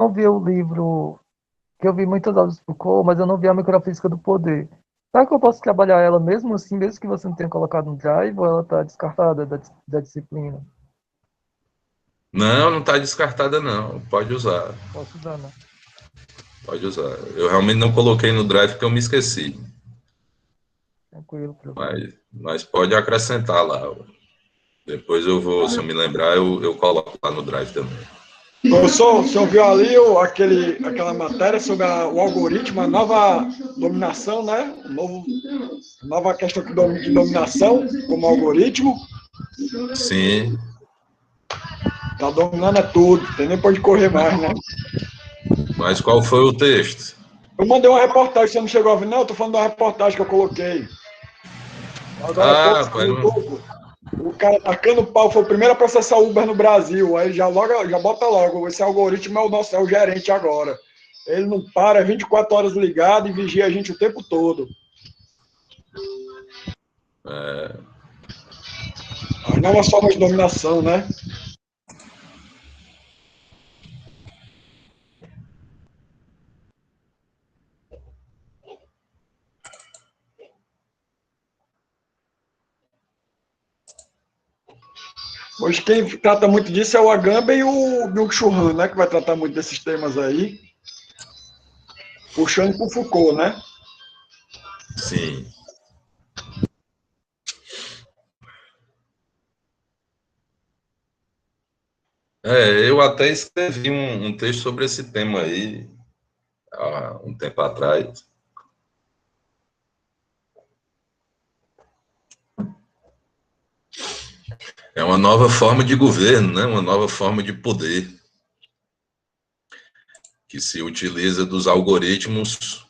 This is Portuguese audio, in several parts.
não vi o livro, que eu vi muitas aulas do Foucault, mas eu não vi a microfísica do poder. Será que eu posso trabalhar ela mesmo assim, mesmo que você não tenha colocado no Drive, ou ela está descartada da disciplina? Não, não está descartada, não. Pode usar. Posso usar, né? Pode usar. Eu realmente não coloquei no Drive porque eu me esqueci. Tranquilo, professor. Mas pode acrescentar lá. Depois eu vou, se eu me lembrar, eu coloco lá no Drive também. Professor, o senhor viu ali aquela matéria sobre o algoritmo, a nova dominação, né? Nova questão de dominação como algoritmo. Sim. Tá dominando tudo, tem nem pode correr mais, né? Mas qual foi o texto? Eu mandei uma reportagem, você não chegou a ver? Não, eu tô falando da reportagem que eu coloquei. Agora há pouco, Rapaz, não... o cara tacando pau, foi o primeiro a processar o Uber no Brasil. Aí já bota logo, esse algoritmo é o gerente agora. Ele não para, 24 horas ligado e vigia a gente o tempo todo. As novas formas de dominação, né? Hoje quem trata muito disso é o Agamben e o Byung-Chul Han, né? Que vai tratar muito desses temas aí. Puxando para o Foucault, né? Sim. Eu até escrevi um texto sobre esse tema aí, há um tempo atrás. É uma nova forma de governo, né? Uma nova forma de poder, que se utiliza dos algoritmos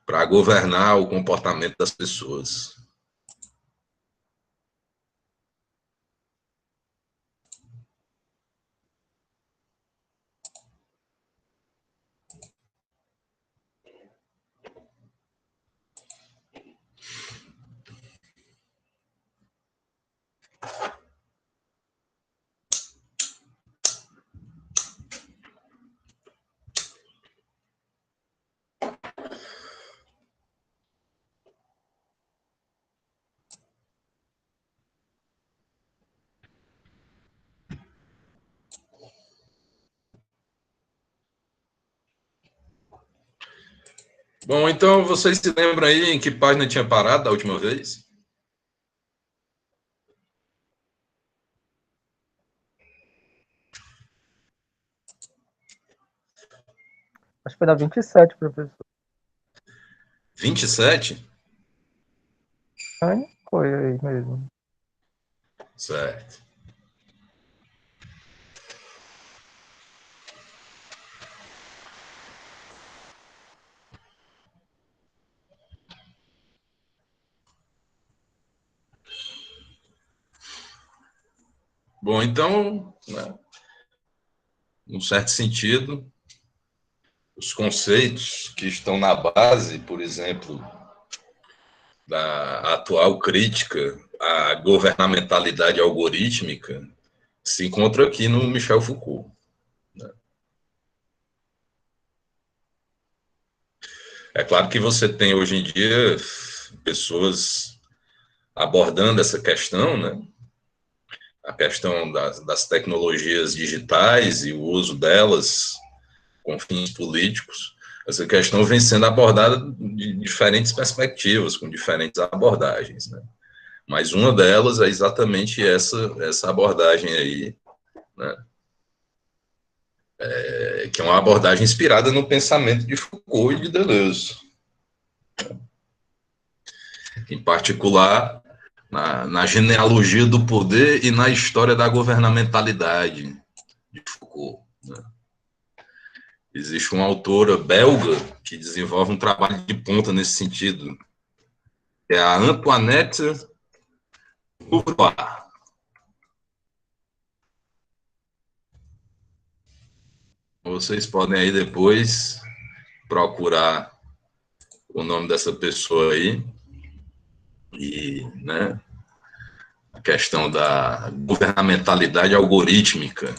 para governar o comportamento das pessoas. Bom, então vocês se lembram aí em que página tinha parado da última vez? Acho que foi na 27, professor. 27? Foi aí mesmo. Certo. Bom, então, né, num certo sentido, os conceitos que estão na base, por exemplo, da atual crítica à governamentalidade algorítmica, se encontram aqui no Michel Foucault. Né? É claro que você tem hoje em dia pessoas abordando essa questão, né? A questão das tecnologias digitais e o uso delas com fins políticos. Essa questão vem sendo abordada de diferentes perspectivas, com diferentes abordagens, né? Mas uma delas é exatamente essa abordagem aí, né? Que é uma abordagem inspirada no pensamento de Foucault e de Deleuze. Em particular, na genealogia do poder e na história da governamentalidade de Foucault. Né? Existe uma autora belga que desenvolve um trabalho de ponta nesse sentido, que é a Antoinette Bourgeois. Vocês podem aí depois procurar o nome dessa pessoa aí e, né, a questão da governamentalidade algorítmica.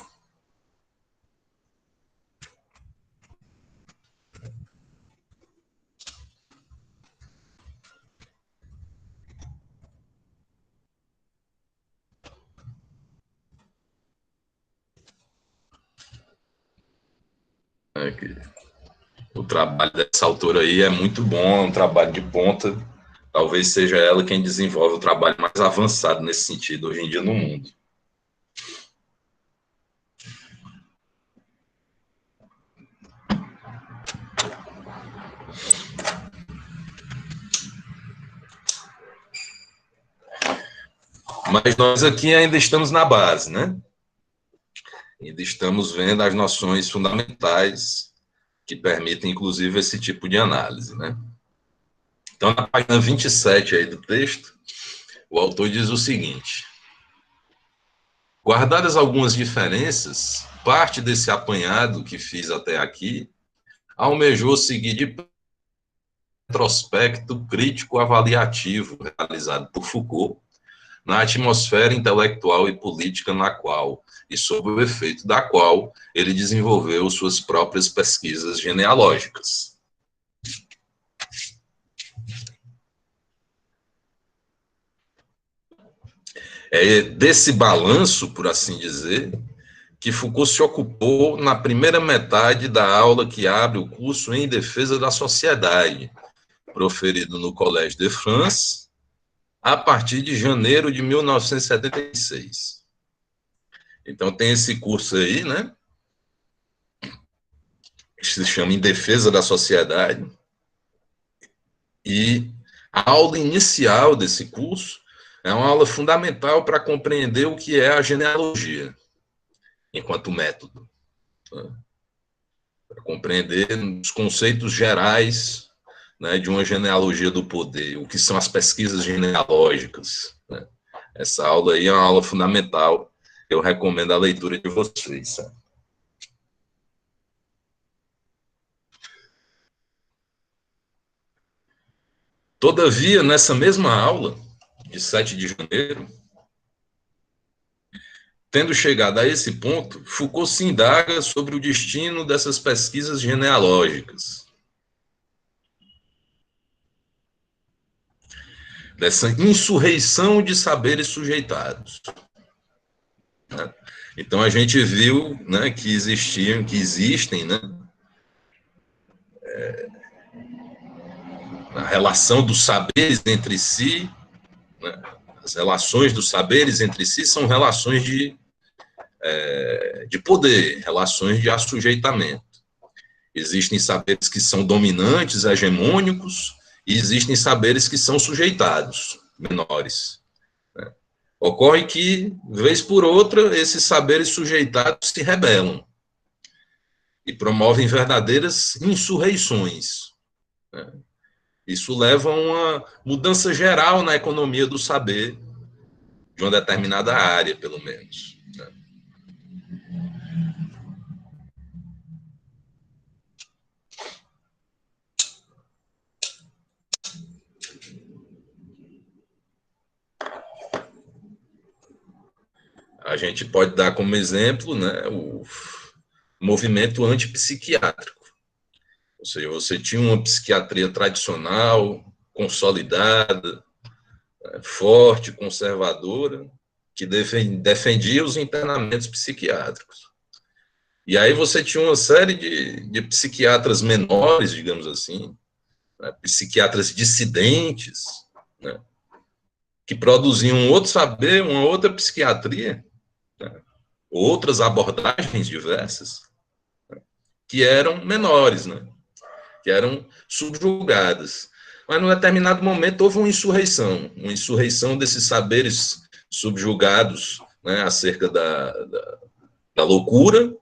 né, que o trabalho dessa autora aí é muito bom, é um trabalho de ponta. Talvez seja ela quem desenvolve o trabalho mais avançado nesse sentido hoje em dia no mundo. Mas nós aqui ainda estamos na base, né? Ainda estamos vendo as noções fundamentais que permitem, inclusive, esse tipo de análise, né? Então, na página 27 aí do texto, o autor diz o seguinte: guardadas algumas diferenças, parte desse apanhado que fiz até aqui almejou seguir de retrospecto crítico avaliativo realizado por Foucault na atmosfera intelectual e política na qual, e sob o efeito da qual, ele desenvolveu suas próprias pesquisas genealógicas. É desse balanço, por assim dizer, que Foucault se ocupou na primeira metade da aula que abre o curso Em Defesa da Sociedade, proferido no Collège de France, a partir de janeiro de 1976. Então, tem esse curso aí, né, que se chama Em Defesa da Sociedade, e a aula inicial desse curso é uma aula fundamental para compreender o que é a genealogia, enquanto método, né, para compreender os conceitos gerais, né, de uma genealogia do poder, o que são as pesquisas genealógicas, né. Essa aula aí é uma aula fundamental, eu recomendo a leitura de vocês, sabe? Todavia, nessa mesma aula, de 7 de janeiro, tendo chegado a esse ponto, Foucault se indaga sobre o destino dessas pesquisas genealógicas, dessa insurreição de saberes sujeitados. Então, a gente viu, né, que existem, né, a relação dos saberes entre si, né, as relações dos saberes entre si são relações de poder, relações de assujeitamento. Existem saberes que são dominantes, hegemônicos, e existem saberes que são sujeitados, menores. Né? Ocorre que, vez por outra, esses saberes sujeitados se rebelam e promovem verdadeiras insurreições. Né? Isso leva a uma mudança geral na economia do saber, de uma determinada área, pelo menos. Né? A gente pode dar como exemplo, né, o movimento antipsiquiátrico. Ou seja, você tinha uma psiquiatria tradicional, consolidada, forte, conservadora, que defendia os internamentos psiquiátricos. E aí você tinha uma série de psiquiatras menores, digamos assim, né, psiquiatras dissidentes, né, que produziam um outro saber, uma outra psiquiatria, né, outras abordagens diversas, né, que eram menores, né, que eram subjugadas. Mas, num determinado momento, houve uma insurreição desses saberes subjugados, né, acerca da loucura,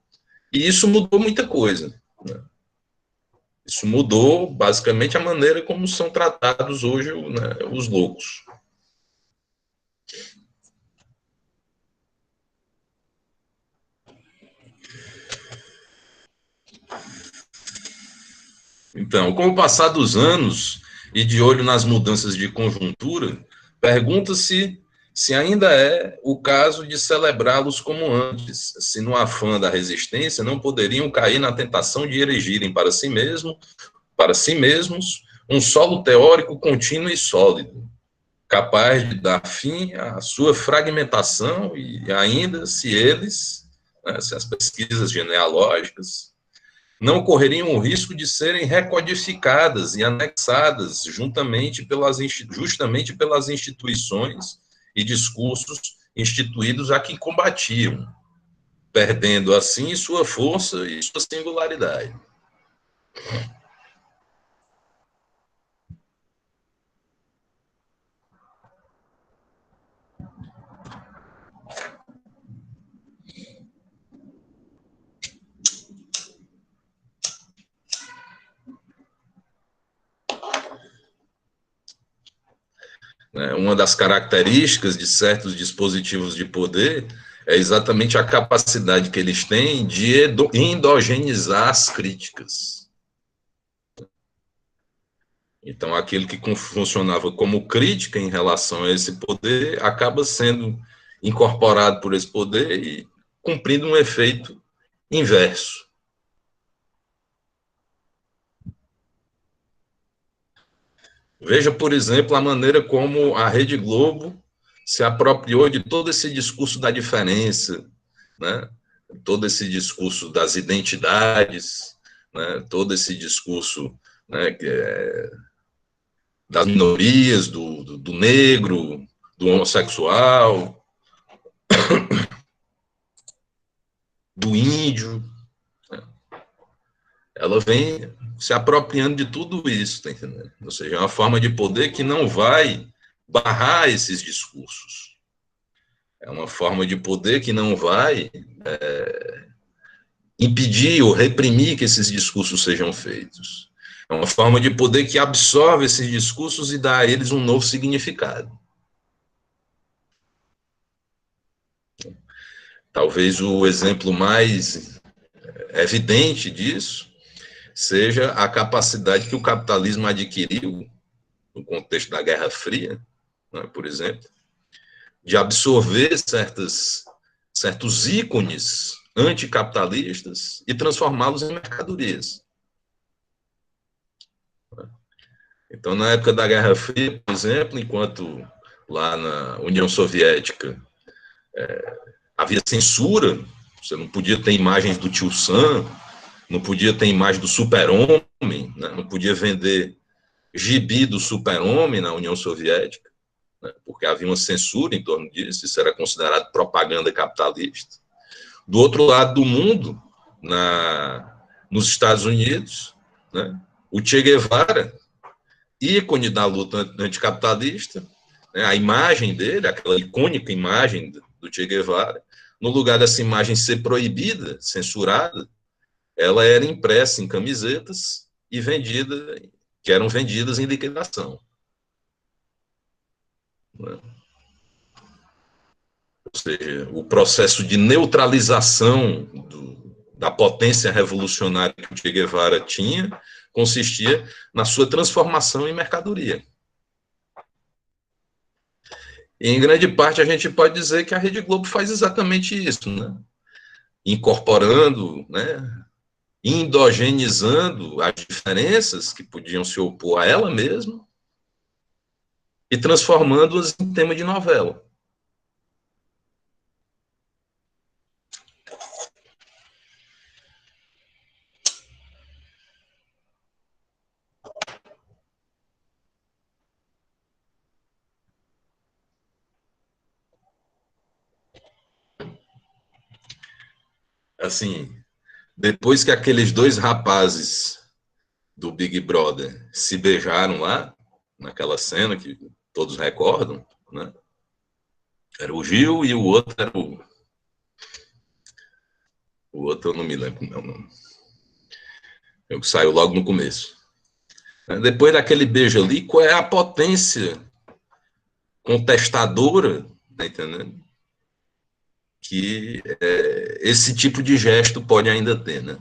e isso mudou muita coisa. Né. Isso mudou, basicamente, a maneira como são tratados hoje, né, os loucos. Então, com o passar dos anos e de olho nas mudanças de conjuntura, pergunta-se se ainda é o caso de celebrá-los como antes, se no afã da resistência não poderiam cair na tentação de erigirem para si mesmos, um solo teórico contínuo e sólido, capaz de dar fim à sua fragmentação e ainda se eles, né, se as pesquisas genealógicas, não correriam o risco de serem recodificadas e anexadas justamente pelas instituições e discursos instituídos a que combatiam, perdendo assim sua força e sua singularidade. Uma das características de certos dispositivos de poder é exatamente a capacidade que eles têm de endogenizar as críticas. Então, aquilo que funcionava como crítica em relação a esse poder acaba sendo incorporado por esse poder e cumprindo um efeito inverso. Veja, por exemplo, a maneira como a Rede Globo se apropriou de todo esse discurso da diferença, né? Todo esse discurso das identidades, né? Todo esse discurso, né, das minorias, do negro, do homossexual, do índio. Né? Ela vem se apropriando de tudo isso, tá entendendo? Ou seja, é uma forma de poder que não vai barrar esses discursos. É uma forma de poder que não vai impedir ou reprimir que esses discursos sejam feitos. É uma forma de poder que absorve esses discursos e dá a eles um novo significado. Talvez o exemplo mais evidente disso seja a capacidade que o capitalismo adquiriu no contexto da Guerra Fria, né, por exemplo, de absorver certos ícones anticapitalistas e transformá-los em mercadorias. Então, na época da Guerra Fria, por exemplo, enquanto lá na União Soviética havia censura, você não podia ter imagens do Tio Sam, não podia ter imagem do super-homem, né? Não podia vender gibi do super-homem na União Soviética, né? Porque havia uma censura em torno disso, isso era considerado propaganda capitalista. Do outro lado do mundo, nos Estados Unidos, né? O Che Guevara, ícone da luta anticapitalista, né? A imagem dele, aquela icônica imagem do Che Guevara, no lugar dessa imagem ser proibida, censurada, ela era impressa em camisetas e vendida, que eram vendidas em liquidação. Né? Ou seja, o processo de neutralização da potência revolucionária que o Che Guevara tinha consistia na sua transformação em mercadoria. E, em grande parte, a gente pode dizer que a Rede Globo faz exatamente isso, né? Incorporando, né? Endogenizando as diferenças que podiam se opor a ela mesma e transformando-as em tema de novela. Assim, depois que aqueles dois rapazes do Big Brother se beijaram lá, naquela cena que todos recordam, né? Era o Gil e o outro era o outro eu não me lembro o meu nome. O que saiu logo no começo. Depois daquele beijo ali, qual é a potência contestadora, tá entendendo? Que esse tipo de gesto pode ainda ter, né?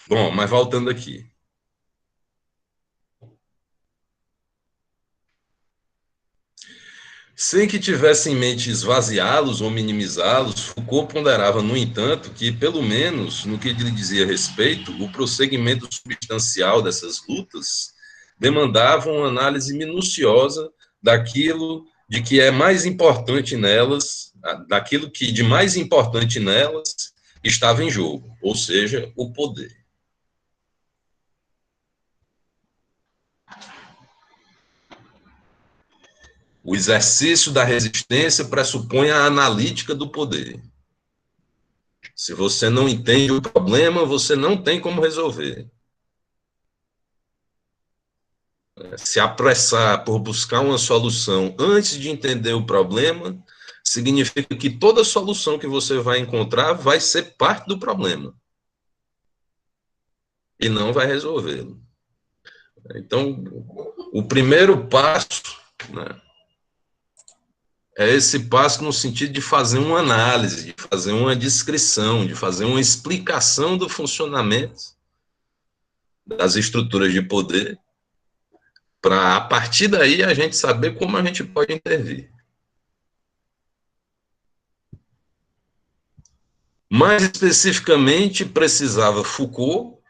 Bom, mas voltando aqui. Sem que tivesse em mente esvaziá-los ou minimizá-los, Foucault ponderava, no entanto, que, pelo menos no que lhe dizia respeito, o prosseguimento substancial dessas lutas demandava uma análise minuciosa daquilo de que é mais importante nelas, daquilo que de mais importante nelas estava em jogo, ou seja, o poder. O exercício da resistência pressupõe a analítica do poder. Se você não entende o problema, você não tem como resolver. Se apressar por buscar uma solução antes de entender o problema, significa que toda solução que você vai encontrar vai ser parte do problema. E não vai resolvê-lo. Então, o primeiro passo, né, é esse passo no sentido de fazer uma análise, de fazer uma descrição, de fazer uma explicação do funcionamento das estruturas de poder, para, a partir daí, a gente saber como a gente pode intervir. Mais especificamente, precisava Foucault,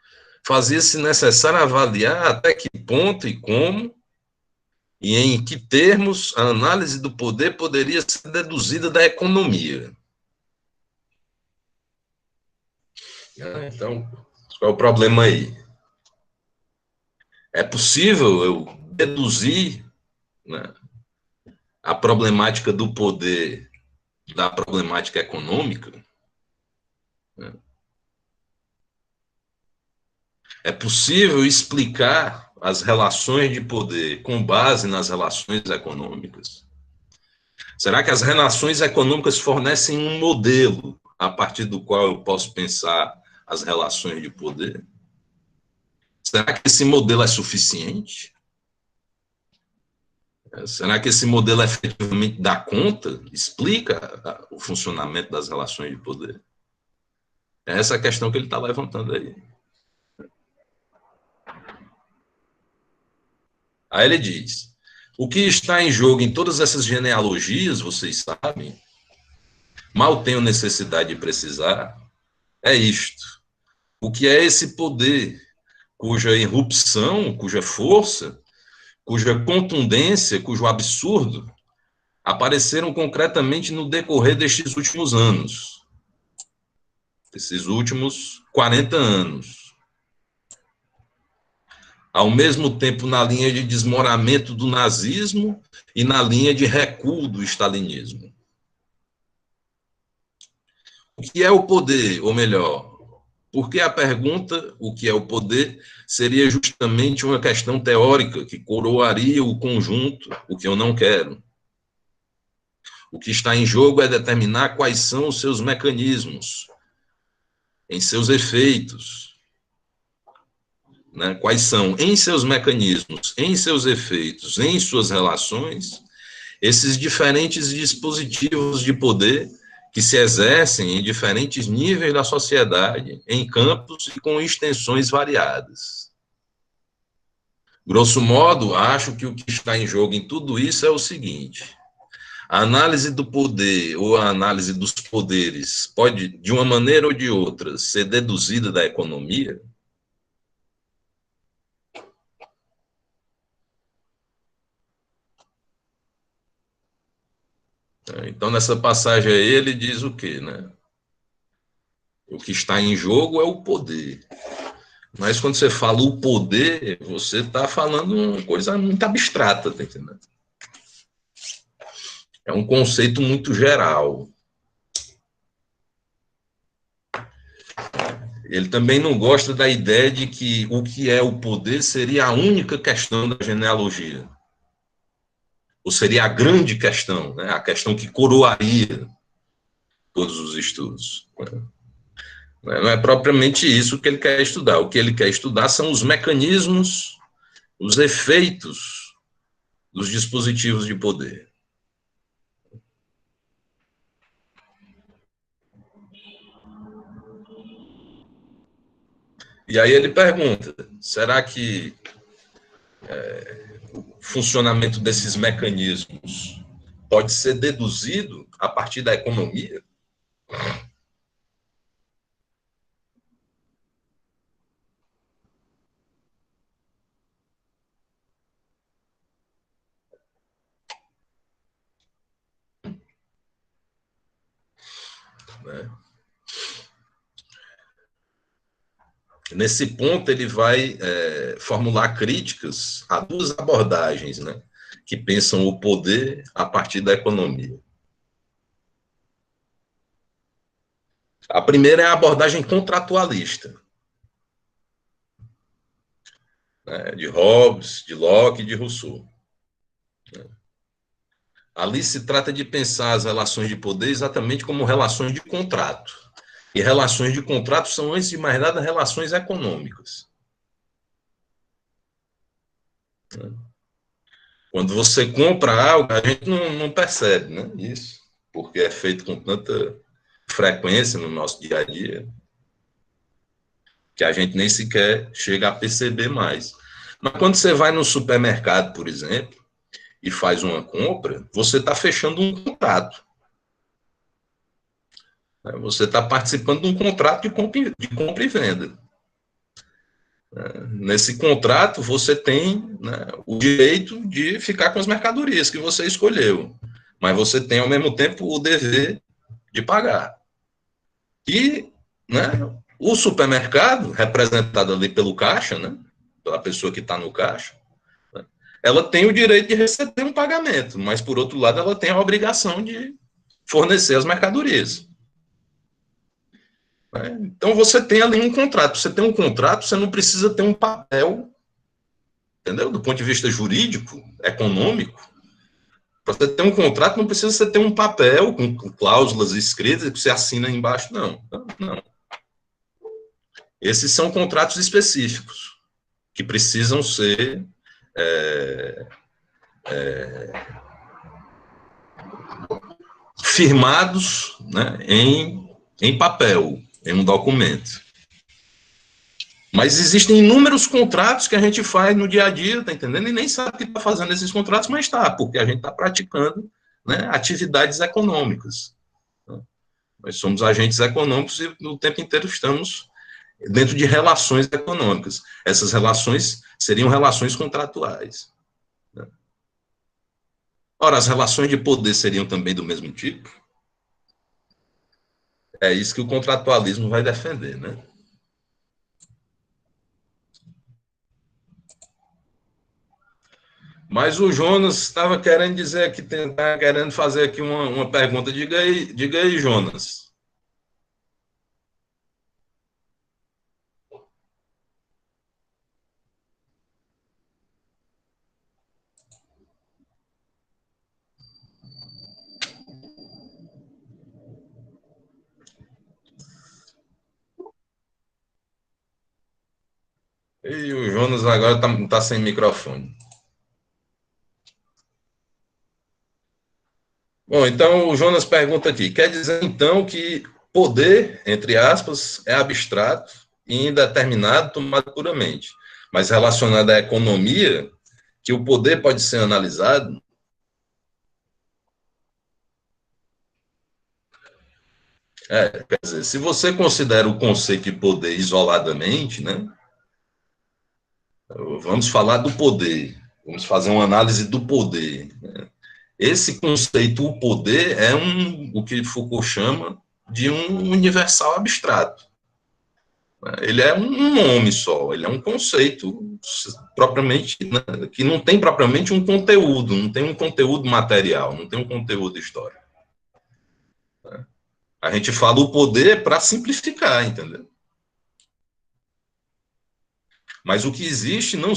fazia-se necessário avaliar até que ponto e como, e em que termos a análise do poder poderia ser deduzida da economia. Então, qual é o problema aí? É possível eu deduzir, né, a problemática do poder da problemática econômica? Né? É possível explicar as relações de poder com base nas relações econômicas? Será que as relações econômicas fornecem um modelo a partir do qual eu posso pensar as relações de poder? Será que esse modelo é suficiente? Será que esse modelo efetivamente dá conta, explica o funcionamento das relações de poder? É essa a questão que ele está levantando aí. Aí ele diz, o que está em jogo em todas essas genealogias, vocês sabem, mal tenho necessidade de precisar, é isto. O que é esse poder cuja irrupção, cuja força, cuja contundência, cujo absurdo apareceram concretamente no decorrer destes últimos anos, desses últimos 40 anos. Ao mesmo tempo na linha de desmoronamento do nazismo e na linha de recuo do stalinismo. O que é o poder, ou melhor, porque a pergunta, o que é o poder, seria justamente uma questão teórica que coroaria o conjunto, o que eu não quero. O que está em jogo é determinar quais são os seus mecanismos, em seus efeitos, né? Quais são, em seus mecanismos, em seus efeitos, em suas relações, esses diferentes dispositivos de poder que se exercem em diferentes níveis da sociedade, em campos e com extensões variadas. Grosso modo, acho que o que está em jogo em tudo isso é o seguinte: a análise do poder ou a análise dos poderes pode, de uma maneira ou de outra, ser deduzida da economia? Então, nessa passagem aí, ele diz o quê, né? O que está em jogo é o poder. Mas quando você fala o poder, você está falando uma coisa muito abstrata, tá entendendo? É um conceito muito geral. Ele também não gosta da ideia de que o que é o poder seria a única questão da genealogia. Ou seria a grande questão, né? A questão que coroaria todos os estudos. Não é propriamente isso que ele quer estudar. O que ele quer estudar são os mecanismos, os efeitos dos dispositivos de poder. E aí ele pergunta, será que o funcionamento desses mecanismos pode ser deduzido a partir da economia? Né? Nesse ponto, ele vai formular críticas a duas abordagens, né, que pensam o poder a partir da economia. A primeira é a abordagem contratualista, né, de Hobbes, de Locke e de Rousseau. Ali se trata de pensar as relações de poder exatamente como relações de contrato. E relações de contrato são, antes de mais nada, relações econômicas. Quando você compra algo, a gente não percebe, né, isso, porque é feito com tanta frequência no nosso dia a dia, que a gente nem sequer chega a perceber mais. Mas quando você vai no supermercado, por exemplo, e faz uma compra, você está fechando um contrato. Você está participando de um contrato de compra e venda. Nesse contrato, você tem, né, o direito de ficar com as mercadorias que você escolheu, mas você tem, ao mesmo tempo, o dever de pagar. E, né, o supermercado, representado ali pelo caixa, né, pela pessoa que está no caixa, né, ela tem o direito de receber um pagamento, mas, por outro lado, ela tem a obrigação de fornecer as mercadorias. Então, você tem ali um contrato. Você tem um contrato, você não precisa ter um papel, entendeu? Do ponto de vista jurídico, econômico, para você ter um contrato, não precisa você ter um papel com cláusulas escritas que você assina embaixo, não. Não. Esses são contratos específicos, que precisam ser firmados, né, em papel, em um documento. Mas existem inúmeros contratos que a gente faz no dia a dia, tá entendendo? E nem sabe que está fazendo esses contratos, mas está, porque a gente está praticando, né, atividades econômicas. Nós somos agentes econômicos e o tempo inteiro estamos dentro de relações econômicas. Essas relações seriam relações contratuais. Ora, as relações de poder seriam também do mesmo tipo? É isso que o contratualismo vai defender, né? Mas o Jonas estava querendo dizer aqui, estava querendo fazer aqui uma pergunta. Diga aí, Jonas. E o Jonas agora tá sem microfone. Bom, então o Jonas pergunta aqui, quer dizer então que poder, entre aspas, é abstrato e indeterminado, tomado puramente, mas relacionado à economia, que o poder pode ser analisado? Quer dizer, se você considera o conceito de poder isoladamente, né, vamos falar do poder, vamos fazer uma análise do poder, né? Esse conceito, o poder, é o que Foucault chama de um universal abstrato. Ele é um nome só, ele é um conceito propriamente, né, que não tem propriamente um conteúdo, não tem um conteúdo material, não tem um conteúdo histórico. A gente fala o poder para simplificar, entendeu? Mas o que existe não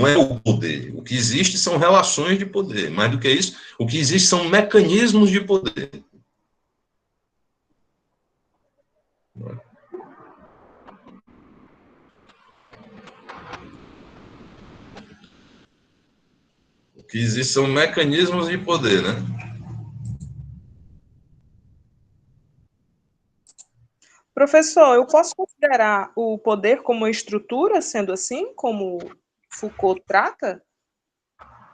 é o poder. O que existe são relações de poder. Mais do que isso, o que existe são mecanismos de poder. O que existe são mecanismos de poder, né? Professor, eu posso considerar o poder como estrutura, sendo assim, como Foucault trata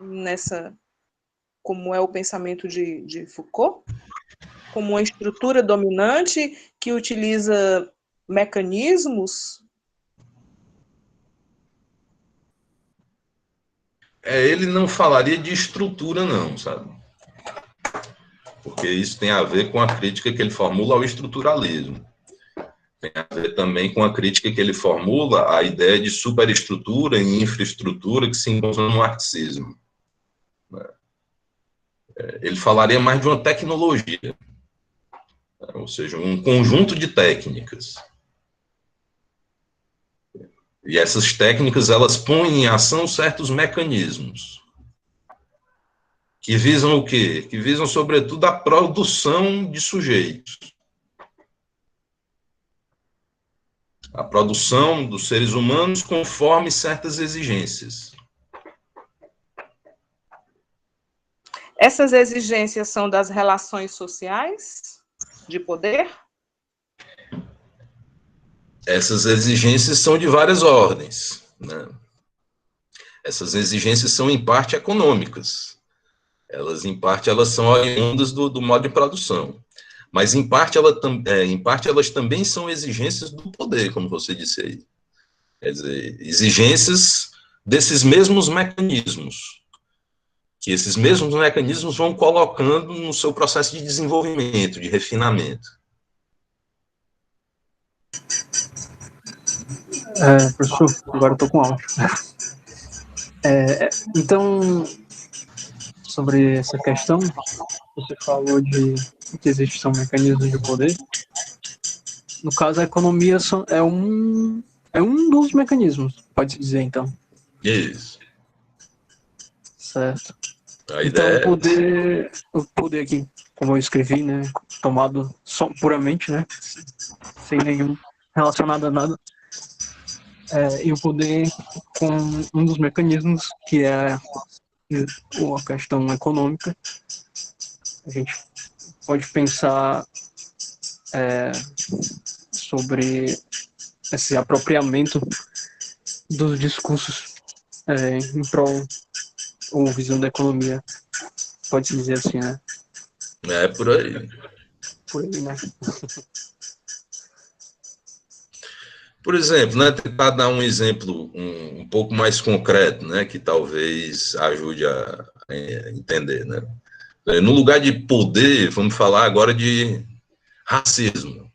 nessa como é o pensamento de Foucault, como uma estrutura dominante que utiliza mecanismos? Ele não falaria de estrutura, não, sabe? Porque isso tem a ver com a crítica que ele formula ao estruturalismo. Tem a ver também com a crítica que ele formula à ideia de superestrutura e infraestrutura que se encontra no marxismo. Ele falaria mais de uma tecnologia, ou seja, um conjunto de técnicas. E essas técnicas, elas põem em ação certos mecanismos que visam o quê? Que visam, sobretudo, a produção de sujeitos. A produção dos seres humanos conforme certas exigências. Essas exigências são das relações sociais de poder? Essas exigências são de várias ordens, né? Essas exigências são, em parte, econômicas. Em parte, elas são oriundas do modo de produção. Mas, em parte, elas também são exigências do poder, como você disse aí. Quer dizer, exigências desses mesmos mecanismos, que esses mesmos mecanismos vão colocando no seu processo de desenvolvimento, de refinamento. Professor, agora eu estou com áudio. Então, sobre essa questão, você falou de que existem mecanismos de poder. No caso, a economia é um dos mecanismos, pode-se dizer, então. Isso. Certo. A então, ideia... o poder aqui, como eu escrevi, né, tomado só puramente, né, sem nenhum relacionado a nada, e o poder com um dos mecanismos, que é a questão econômica. A gente pode pensar sobre esse apropriamento dos discursos em prol ou visão da economia, pode-se dizer assim, né? É por aí. Por aí, né? Por exemplo, né, tentar dar um exemplo um pouco mais concreto, né, que talvez ajude a entender, né? No lugar de poder, vamos falar agora de racismo.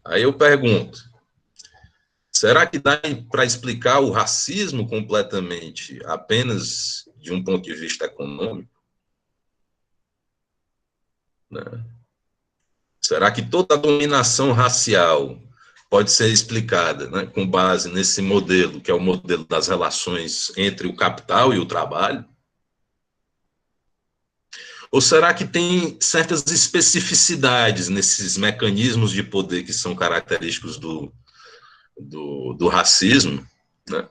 Aí eu pergunto, será que dá para explicar o racismo completamente apenas de um ponto de vista econômico? Né? Será que toda a dominação racial pode ser explicada, né, com base nesse modelo, que é o modelo das relações entre o capital e o trabalho? Ou será que tem certas especificidades nesses mecanismos de poder que são característicos do racismo, né?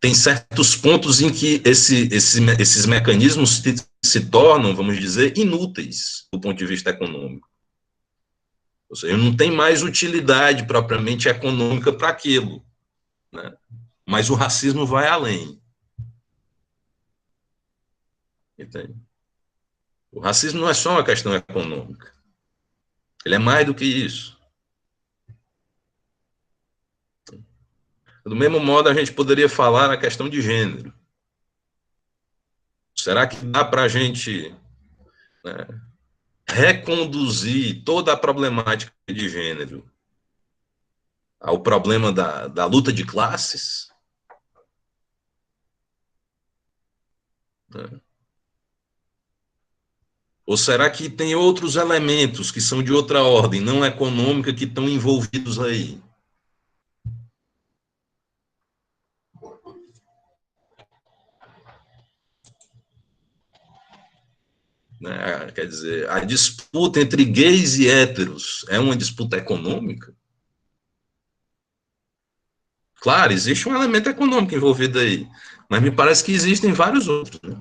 Tem certos pontos em que esses mecanismos se tornam, vamos dizer, inúteis do ponto de vista econômico. Ou seja, não tem mais utilidade propriamente econômica para aquilo, né? Mas o racismo vai além. Entende? O racismo não é só uma questão econômica. Ele é mais do que isso. Do mesmo modo, a gente poderia falar na questão de gênero. Será que dá para a gente, né, reconduzir toda a problemática de gênero ao problema da luta de classes? Né? Ou será que tem outros elementos que são de outra ordem, não econômica, que estão envolvidos aí? Né? Quer dizer, a disputa entre gays e héteros é uma disputa econômica? Claro, existe um elemento econômico envolvido aí, mas me parece que existem vários outros, né?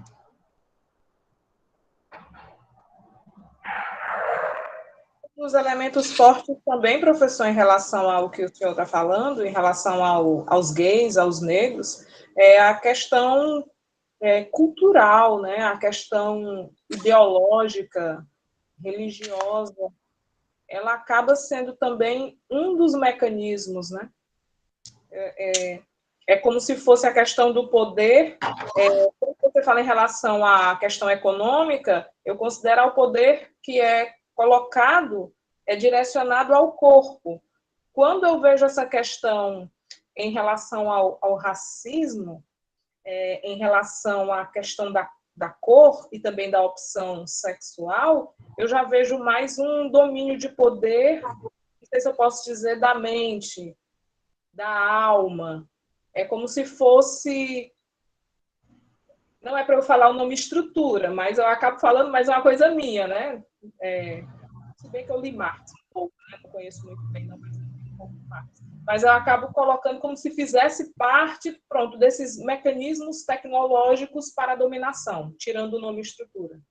Os elementos fortes também, professor, em relação ao que o senhor está falando, em relação aos gays, aos negros, é a questão cultural, né? A questão ideológica, religiosa, ela acaba sendo também um dos mecanismos, né? É como se fosse a questão do poder. Quando você fala em relação à questão econômica, eu considero o poder que é colocado, é direcionado ao corpo. Quando eu vejo essa questão em relação ao racismo, em relação à questão da cor e também da opção sexual, eu já vejo mais um domínio de poder, não sei se eu posso dizer, da mente, da alma. É como se fosse... Não é para eu falar o nome estrutura, mas eu acabo falando, mas é uma coisa minha, né? Se bem que eu li Marx um pouco, né? Não conheço muito bem, não, mas eu li um pouco de Marx. Mas eu acabo colocando como se fizesse parte, pronto, desses mecanismos tecnológicos para a dominação, tirando o nome estrutura.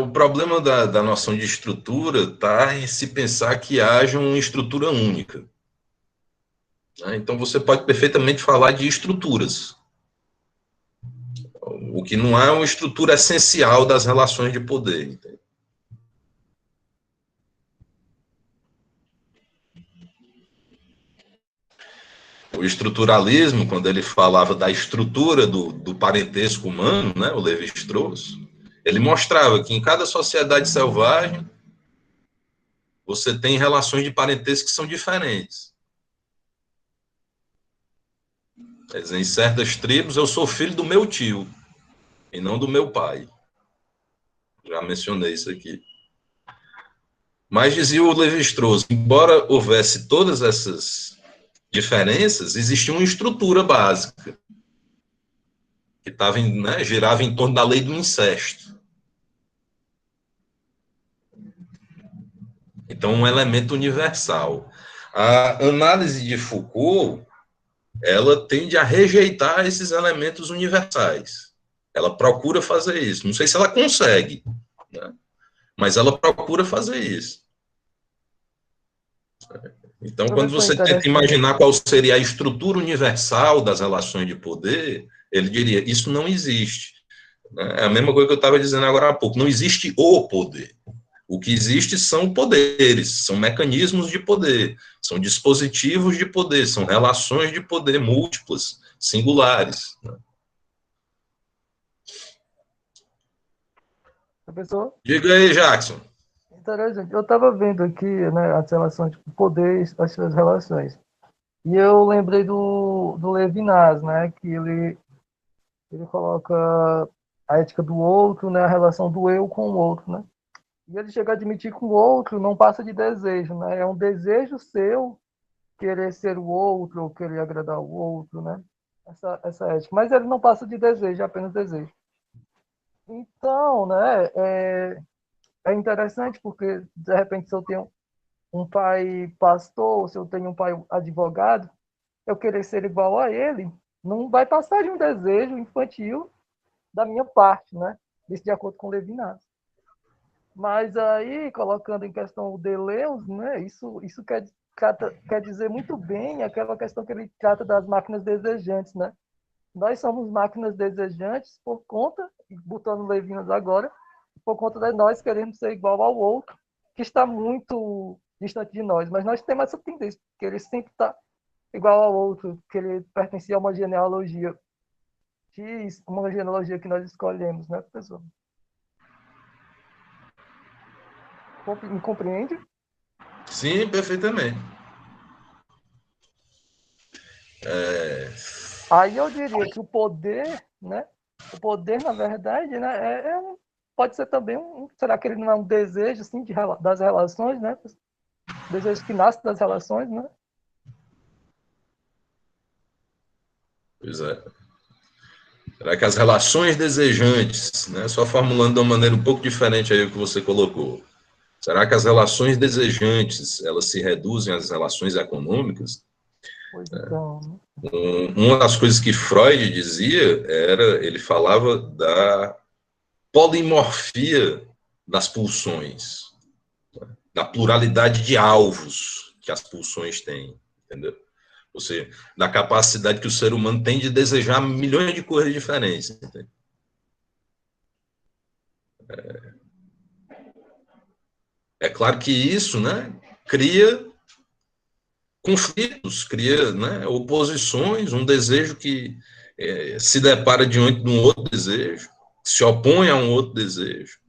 O problema da noção de estrutura está em se pensar que haja uma estrutura única. Né? Então, você pode perfeitamente falar de estruturas. O que não é uma estrutura essencial das relações de poder. Entende? O estruturalismo, quando ele falava da estrutura do parentesco humano, né, o Lévi-Strauss, ele mostrava que em cada sociedade selvagem você tem relações de parentesco que são diferentes. Quer dizer, em certas tribos eu sou filho do meu tio e não do meu pai. Já mencionei isso aqui. Mas dizia o Lévi-Strauss, embora houvesse todas essas diferenças, existia uma estrutura básica que girava em torno da lei do incesto. Então, um elemento universal. A análise de Foucault, ela tende a rejeitar esses elementos universais. Ela procura fazer isso. Não sei se ela consegue, né? Mas ela procura fazer isso. Então, quando você tenta imaginar qual seria a estrutura universal das relações de poder, ele diria, isso não existe. É a mesma coisa que eu estava dizendo agora há pouco, não existe o poder. O que existe são poderes, são mecanismos de poder, são dispositivos de poder, são relações de poder múltiplas, singulares. Professor? Diga aí, Jackson. Interessante. Eu estava vendo aqui, né, as relações, tipo, poder, as suas relações. E eu lembrei do Levinas, né, que ele coloca a ética do outro, né, a relação do eu com o outro, né? E ele chega a admitir que o outro não passa de desejo, né? É um desejo seu querer ser o outro ou querer agradar o outro, né? Essa ética. Mas ele não passa de desejo, é apenas desejo. Então, né, é interessante porque, de repente, se eu tenho um pai pastor, se eu tenho um pai advogado, eu querer ser igual a ele, não vai passar de um desejo infantil da minha parte, né? Isso de acordo com Levinas. Mas aí, colocando em questão o Deleuze, né, isso quer dizer muito bem aquela questão que ele trata das máquinas desejantes, né? Nós somos máquinas desejantes por conta, botando Levinas agora, por conta de nós queremos ser igual ao outro, que está muito distante de nós. Mas nós temos essa tendência, que ele sempre está igual ao outro, que ele pertencia a uma genealogia X, uma genealogia que nós escolhemos, né, professor? Me compreende? Sim, perfeitamente. Aí eu diria que o poder, né? O poder, na verdade, né, pode ser também será que ele não é um desejo assim, das relações, né? Desejo que nasce das relações, né? Pois é. Será que as relações desejantes, né, só formulando de uma maneira um pouco diferente aí o que você colocou, será que as relações desejantes, elas se reduzem às relações econômicas? Pois então. Uma das coisas que Freud dizia ele falava da polimorfia das pulsões. na pluralidade de alvos que as pulsões têm, entendeu? Ou seja, da capacidade que o ser humano tem de desejar milhões de coisas diferentes. Entendeu? É claro que isso, né, cria conflitos, cria, né, oposições, um desejo que se depara diante de um outro desejo, se opõe a um outro desejo.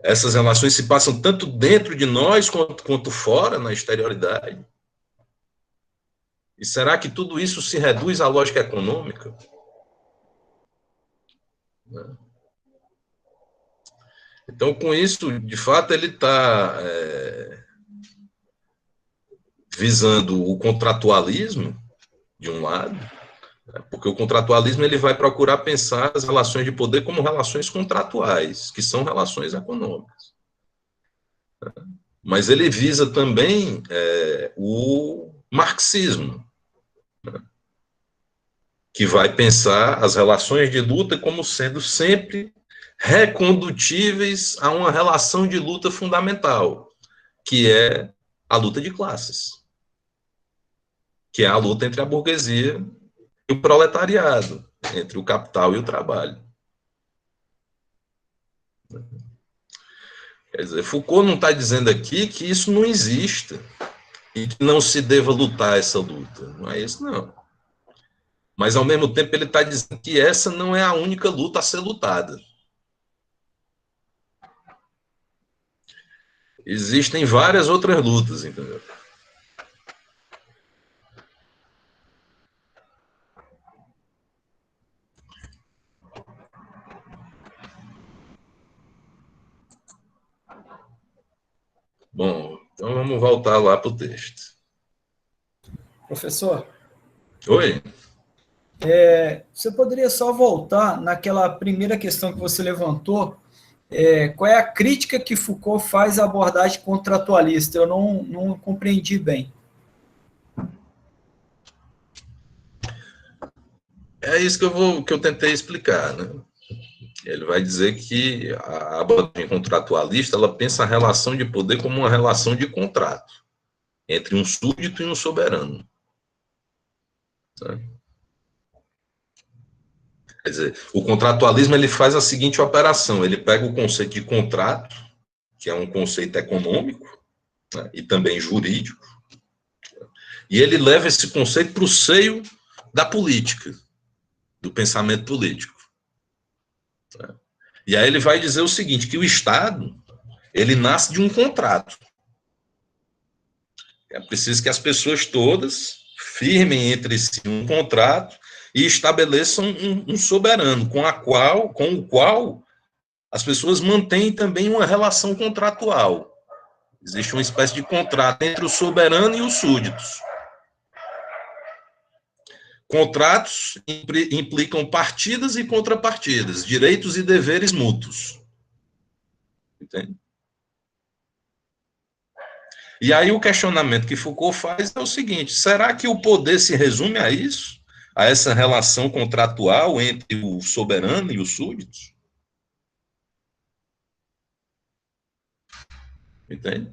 Essas relações se passam tanto dentro de nós quanto fora, na exterioridade. E será que tudo isso se reduz à lógica econômica? Então, com isso, de fato, ele está visando o contratualismo, de um lado, porque o contratualismo ele vai procurar pensar as relações de poder como relações contratuais, que são relações econômicas. Mas ele visa também o marxismo, que vai pensar as relações de luta como sendo sempre recondutíveis a uma relação de luta fundamental, que é a luta de classes, que é a luta entre a burguesia e o proletariado, entre o capital e o trabalho. Quer dizer, Foucault não está dizendo aqui que isso não exista e que não se deva lutar essa luta. Não é isso, não. Mas, ao mesmo tempo, ele está dizendo que essa não é a única luta a ser lutada. Existem várias outras lutas, entendeu? Bom, então vamos voltar lá para o texto. Professor, Oi? você poderia só voltar naquela primeira questão que você levantou? Qual é a crítica que Foucault faz à abordagem contratualista? Eu não compreendi bem. É isso que eu tentei explicar, né? Ele vai dizer que a abordagem contratualista ela pensa a relação de poder como uma relação de contrato entre um súdito e um soberano. Né? Quer dizer, o contratualismo ele faz a seguinte operação: ele pega o conceito de contrato, que é um conceito econômico, né, e também jurídico, e ele leva esse conceito para o seio da política, do pensamento político. Né? E aí ele vai dizer o seguinte, que o Estado, ele nasce de um contrato. É preciso que as pessoas todas firmem entre si um contrato e estabeleçam um soberano com o qual as pessoas mantêm também uma relação contratual. Existe uma espécie de contrato entre o soberano e os súditos. Contratos implicam partidas e contrapartidas, direitos e deveres mútuos. Entende? E aí o questionamento que Foucault faz é o seguinte: será que o poder se resume a isso? A essa relação contratual entre o soberano e os súditos? Entende?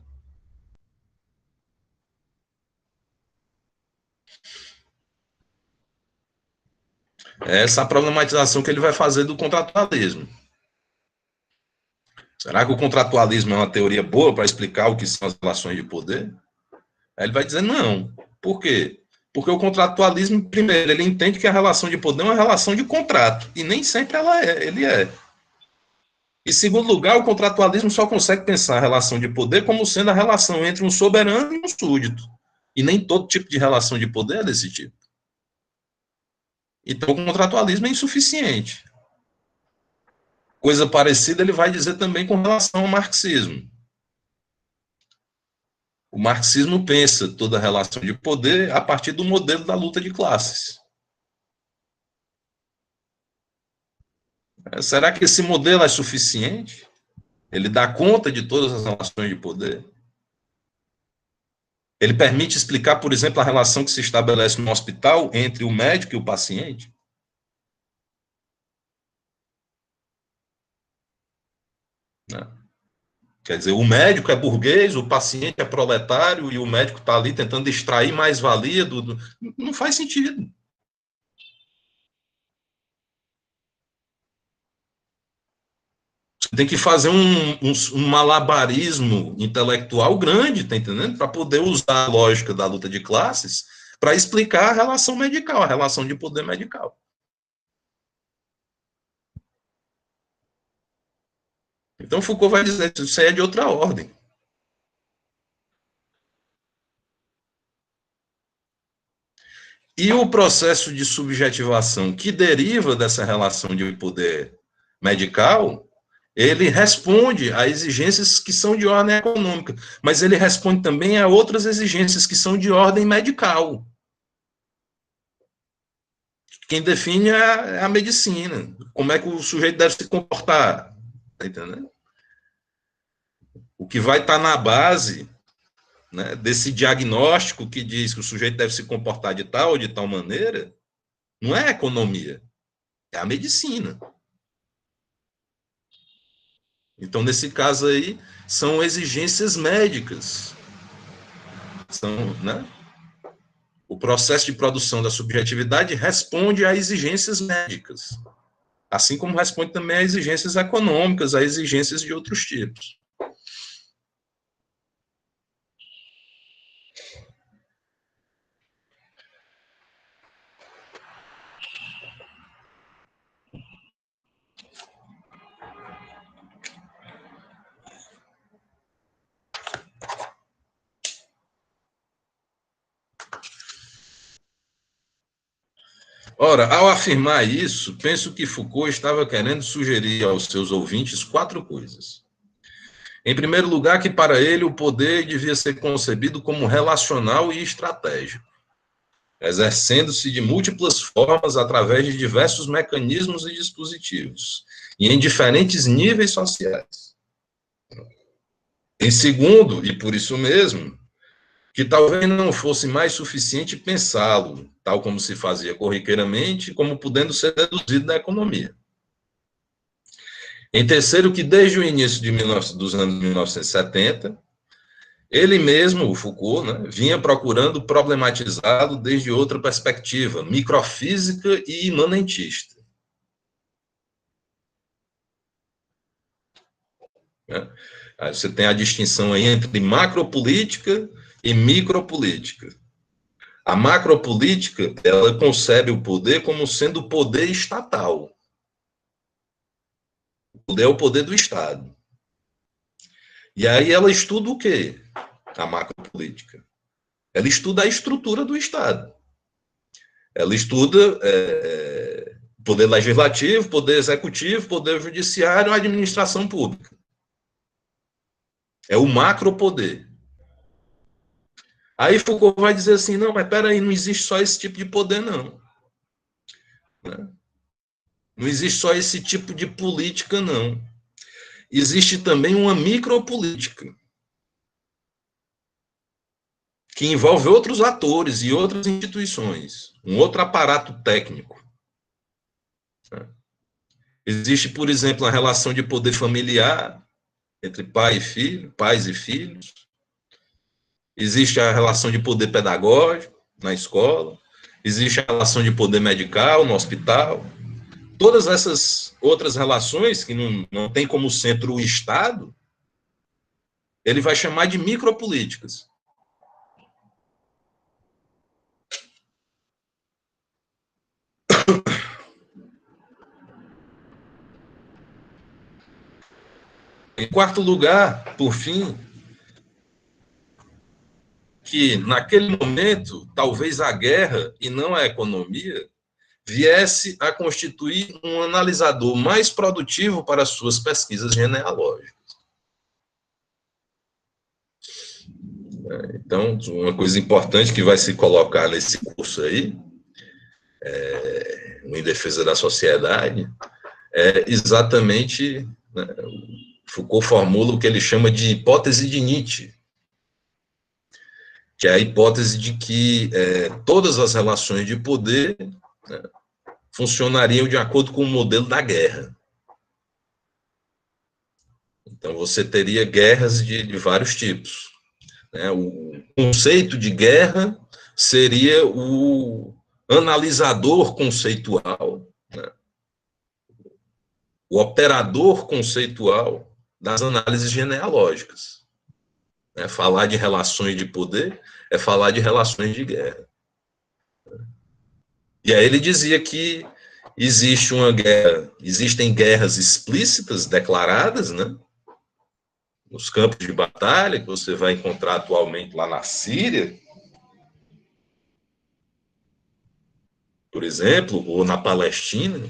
É essa a problematização que ele vai fazer do contratualismo. Será que o contratualismo é uma teoria boa para explicar o que são as relações de poder? Aí ele vai dizer não. Por quê? Porque o contratualismo, primeiro, ele entende que a relação de poder é uma relação de contrato, e nem sempre ele é. E, segundo lugar, o contratualismo só consegue pensar a relação de poder como sendo a relação entre um soberano e um súdito. E nem todo tipo de relação de poder é desse tipo. Então, o contratualismo é insuficiente. Coisa parecida ele vai dizer também com relação ao marxismo. O marxismo pensa toda a relação de poder a partir do modelo da luta de classes. Será que esse modelo é suficiente? Ele dá conta de todas as relações de poder? Ele permite explicar, por exemplo, a relação que se estabelece no hospital entre o médico e o paciente? né? Quer dizer, o médico é burguês, o paciente é proletário e o médico está ali tentando extrair mais-valia do... Não faz sentido. Você tem que fazer um malabarismo intelectual grande, tá entendendo? Para poder usar a lógica da luta de classes para explicar a relação medical, a relação de poder medical. Então, Foucault vai dizer que isso aí é de outra ordem. E o processo de subjetivação que deriva dessa relação de poder medical, ele responde a exigências que são de ordem econômica, mas ele responde também a outras exigências que são de ordem medical. Quem define é a medicina. Como é que o sujeito deve se comportar? Tá entendendo? O que vai estar na base, né, desse diagnóstico que diz que o sujeito deve se comportar de tal ou de tal maneira, não é a economia, é a medicina. Então, nesse caso aí, são exigências médicas. São, né? O processo de produção da subjetividade responde a exigências médicas, assim como responde também a exigências econômicas, a exigências de outros tipos. Ora, ao afirmar isso, penso que Foucault estava querendo sugerir aos seus ouvintes 4 coisas. Em primeiro lugar, que para ele o poder devia ser concebido como relacional e estratégico, exercendo-se de múltiplas formas através de diversos mecanismos e dispositivos, e em diferentes níveis sociais. Em segundo, e por isso mesmo, que talvez não fosse mais suficiente pensá-lo, tal como se fazia corriqueiramente, como podendo ser deduzido da economia. Em terceiro, que desde o início dos anos 1970, ele mesmo, o Foucault, né, vinha procurando problematizá-lo desde outra perspectiva, microfísica e imanentista. Né? Aí você tem a distinção aí entre macropolítica e micropolítica. A macropolítica, ela concebe o poder como sendo o poder estatal. O poder é o poder do Estado. E aí ela estuda o quê? A macropolítica. Ela estuda a estrutura do Estado. Ela estuda poder legislativo, poder executivo, poder judiciário, administração pública. É o macropoder. Aí Foucault vai dizer assim, não, mas peraí, não existe só esse tipo de poder, não. Não existe só esse tipo de política, não. Existe também uma micropolítica, que envolve outros atores e outras instituições, um outro aparato técnico. Existe, por exemplo, a relação de poder familiar entre pai e filho, pais e filhos. Existe a relação de poder pedagógico na escola. Existe a relação de poder medical no hospital. Todas essas outras relações, que não tem como centro o Estado, ele vai chamar de micropolíticas. Em quarto lugar, por fim, que naquele momento, talvez a guerra, e não a economia, viesse a constituir um analisador mais produtivo para as suas pesquisas genealógicas. Então, uma coisa importante que vai se colocar nesse curso aí, em defesa da sociedade, é exatamente, né, Foucault formula o que ele chama de hipótese de Nietzsche, que é a hipótese de que todas as relações de poder, né, funcionariam de acordo com o modelo da guerra. Então, você teria guerras de vários tipos. Né? O conceito de guerra seria o analisador conceitual, né? O operador conceitual das análises genealógicas. Né? Falar de relações de poder é falar de relações de guerra. E aí ele dizia que existe uma guerra, existem guerras explícitas, declaradas, né? Nos campos de batalha, que você vai encontrar atualmente lá na Síria, por exemplo, ou na Palestina,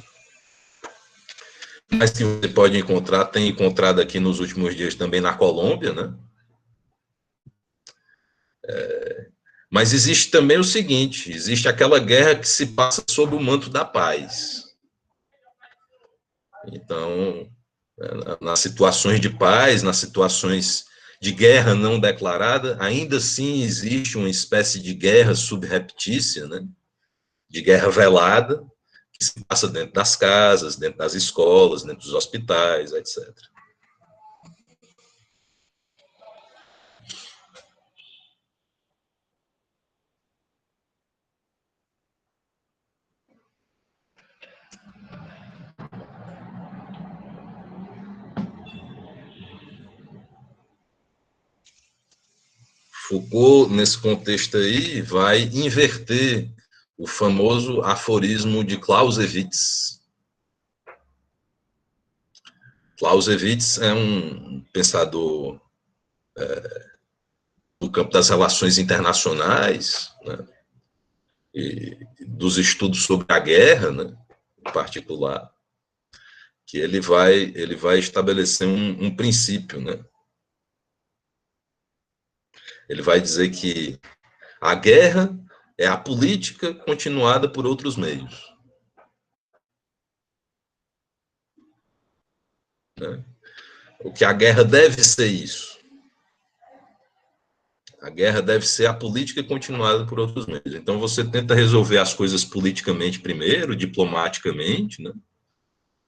mas que você pode encontrar, tem encontrado aqui nos últimos dias também na Colômbia, né? Mas existe também o seguinte, existe aquela guerra que se passa sob o manto da paz. Então, nas situações de paz, nas situações de guerra não declarada, ainda assim existe uma espécie de guerra subreptícia, né? De guerra velada, que se passa dentro das casas, dentro das escolas, dentro dos hospitais, etc. Foucault, nesse contexto aí, vai inverter o famoso aforismo de Clausewitz. Clausewitz é um pensador do campo das relações internacionais, né, e dos estudos sobre a guerra, né, em particular, que ele vai estabelecer um princípio, né? Ele vai dizer que a guerra é a política continuada por outros meios. Né? O que a guerra deve ser isso. A guerra deve ser a política continuada por outros meios. Então, você tenta resolver as coisas politicamente primeiro, diplomaticamente, né?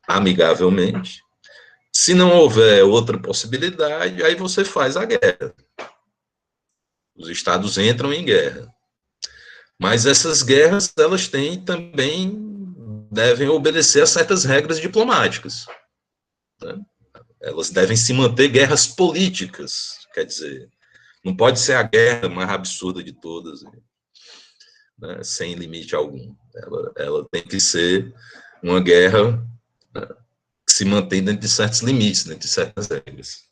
Amigavelmente. Se não houver outra possibilidade, aí você faz a guerra. Os estados entram em guerra. Mas essas guerras, elas têm também, devem obedecer a certas regras diplomáticas. Né? Elas devem se manter guerras políticas, quer dizer, não pode ser a guerra mais absurda de todas, né, sem limite algum. Ela tem que ser uma guerra, né, que se mantém dentro de certos limites, dentro de certas regras.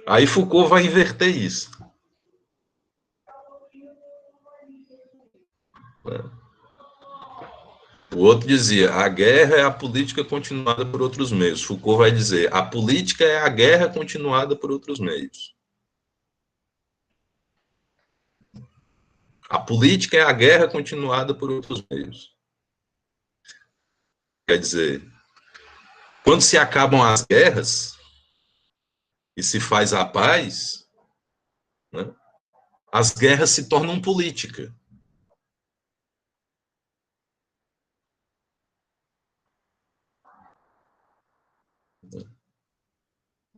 Aí Foucault vai inverter isso. O outro dizia, a guerra é a política continuada por outros meios. Foucault vai dizer, a política é a guerra continuada por outros meios. A política é a guerra continuada por outros meios. Quer dizer, quando se acabam as guerras e se faz a paz, né, as guerras se tornam política.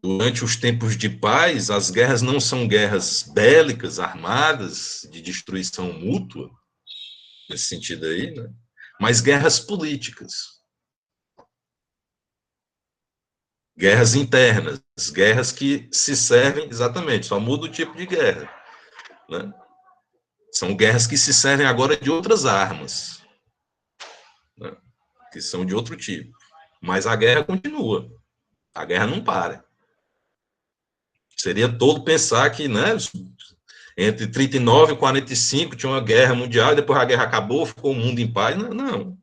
Durante os tempos de paz, as guerras não são guerras bélicas, armadas, de destruição mútua, nesse sentido aí, né? Mas guerras políticas. Guerras internas, guerras que se servem, exatamente, só muda o tipo de guerra. Né? São guerras que se servem agora de outras armas, né? Que são de outro tipo. Mas a guerra continua. A guerra não para. Seria tolo pensar que, né, entre 39 e 45 tinha uma guerra mundial, e depois a guerra acabou, ficou o mundo em paz. Não, não.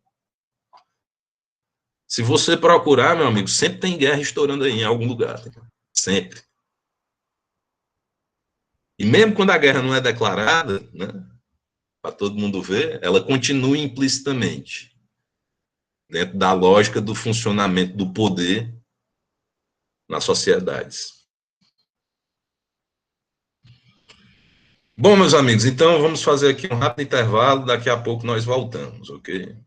Se você procurar, meu amigo, sempre tem guerra estourando aí em algum lugar. Sempre. E mesmo quando a guerra não é declarada, né, para todo mundo ver, ela continua implicitamente dentro da lógica do funcionamento do poder nas sociedades. Bom, meus amigos, então vamos fazer aqui um rápido intervalo, daqui a pouco nós voltamos, ok?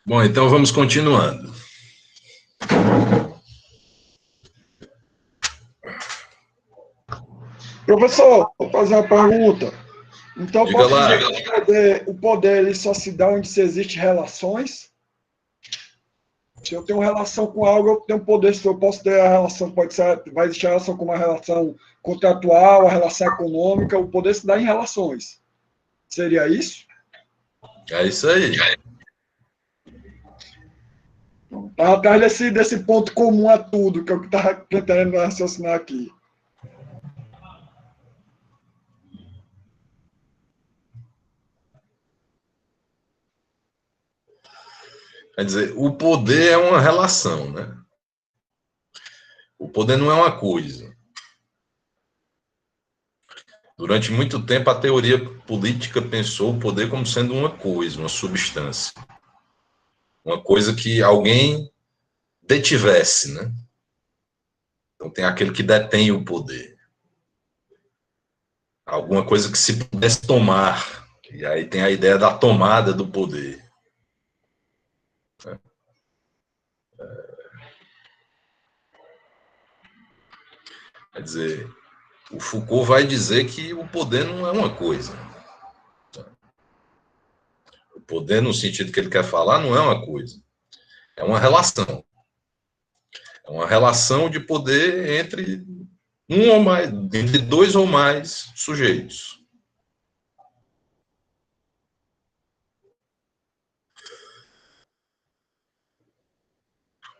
Bom, então vamos continuando. Professor, vou fazer uma pergunta. Então, Diga posso lá. dizer que o poder ele só se dá onde se existem relações? Se eu tenho relação com algo, eu tenho poder. Se eu posso ter a relação, vai existir a relação como a relação contratual, a relação econômica, o poder se dá em relações. Seria isso? É isso aí. Estava atrás desse ponto comum a tudo, que é o que estava tentando raciocinar aqui. Quer dizer, o poder é uma relação, né? O poder não é uma coisa. Durante muito tempo, a teoria política pensou o poder como sendo uma coisa, uma substância. Uma coisa que alguém detivesse, né? Então, tem aquele que detém o poder. Alguma coisa que se pudesse tomar. E aí tem a ideia da tomada do poder. Quer dizer, o Foucault vai dizer que o poder não é uma coisa. O poder, no sentido que ele quer falar, não é uma coisa. É uma relação. É uma relação de poder entre um ou mais, entre dois ou mais sujeitos.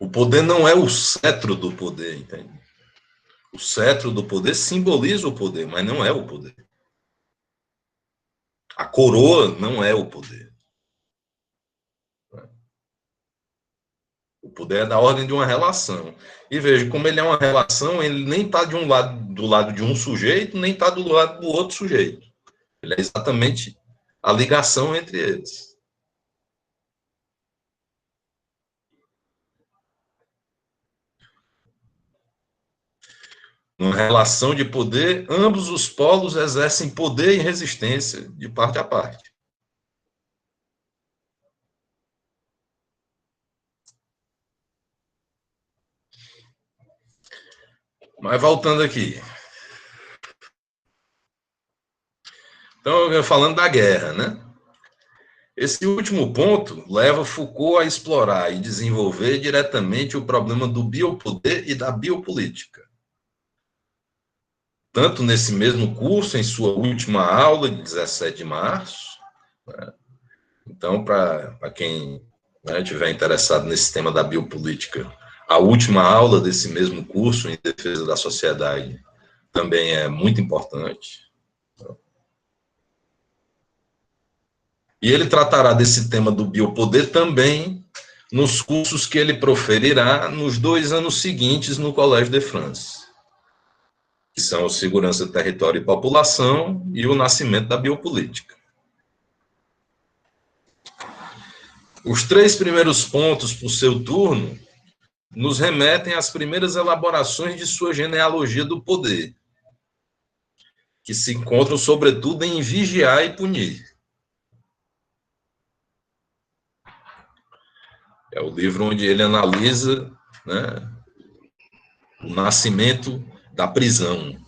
O poder não é o cetro do poder, entende? O cetro do poder simboliza o poder, mas não é o poder. A coroa não é o poder. O poder é da ordem de uma relação. E veja, como ele é uma relação, ele nem está do lado de um sujeito, nem está do lado do outro sujeito. Ele é exatamente a ligação entre eles. Numa relação de poder, ambos os polos exercem poder e resistência de parte a parte. Mas voltando aqui. Então, falando da guerra, né? Esse último ponto leva Foucault a explorar e desenvolver diretamente o problema do biopoder e da biopolítica. Tanto nesse mesmo curso, em sua última aula, de 17 de março. Né? Então, para quem estiver interessado nesse tema da biopolítica, a última aula desse mesmo curso, em defesa da sociedade, também é muito importante. E ele tratará desse tema do biopoder também nos cursos que ele proferirá nos 2 anos seguintes no Collège de France, que são o Segurança, Território e População e o Nascimento da Biopolítica. Os 3 primeiros pontos, por seu turno, nos remetem às primeiras elaborações de sua genealogia do poder, que se encontram, sobretudo, em Vigiar e Punir. É o livro onde ele analisa, né, o nascimento da prisão.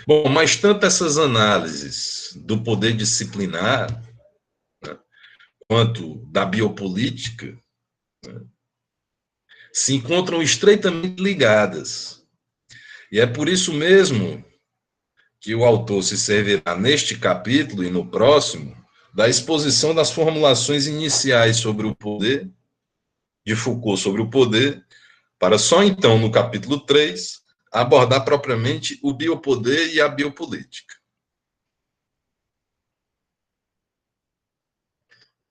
Bom, mas tanto essas análises do poder disciplinar, né, quanto da biopolítica, né, se encontram estreitamente ligadas. E é por isso mesmo que o autor se servirá neste capítulo e no próximo da exposição das formulações iniciais sobre o poder, de Foucault sobre o poder, para só então, no capítulo 3, abordar propriamente o biopoder e a biopolítica.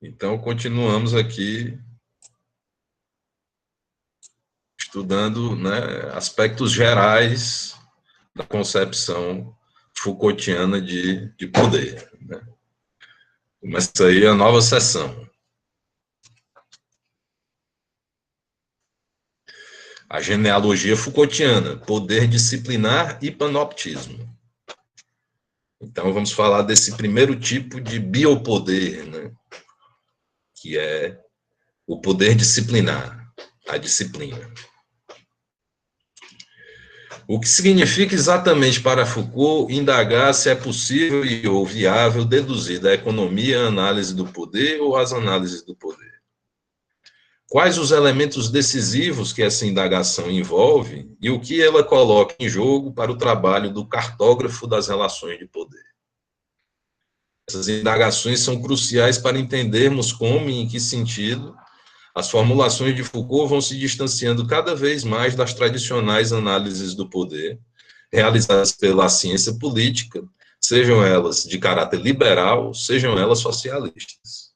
Então, continuamos aqui estudando, né, aspectos gerais da concepção Foucaultiana de poder. Né? Começa aí a nova sessão. A genealogia Foucaultiana, poder disciplinar e panoptismo. Então, vamos falar desse primeiro tipo de biopoder, né? Que é o poder disciplinar, a disciplina. O que significa exatamente para Foucault indagar se é possível e ou viável deduzir da economia a análise do poder ou as análises do poder. Quais os elementos decisivos que essa indagação envolve e o que ela coloca em jogo para o trabalho do cartógrafo das relações de poder. Essas indagações são cruciais para entendermos como e em que sentido as formulações de Foucault vão se distanciando cada vez mais das tradicionais análises do poder, realizadas pela ciência política, sejam elas de caráter liberal, sejam elas socialistas.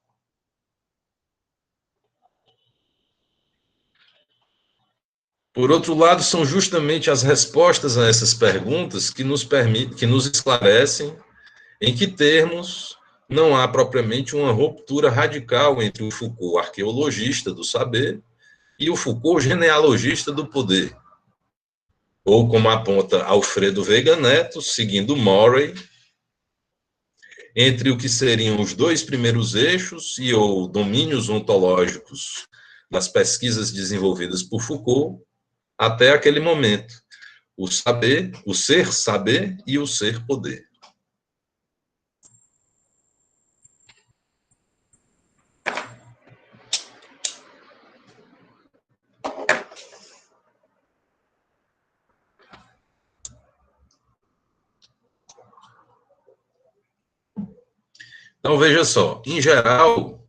Por outro lado, são justamente as respostas a essas perguntas que nos esclarecem em que termos não há propriamente uma ruptura radical entre o Foucault arqueologista do saber e o Foucault genealogista do poder. Ou, como aponta Alfredo Veiga Neto, seguindo Murray, entre o que seriam os dois primeiros eixos e ou domínios ontológicos das pesquisas desenvolvidas por Foucault, até aquele momento, o saber, o ser saber e o ser poder. Então, veja só, em geral,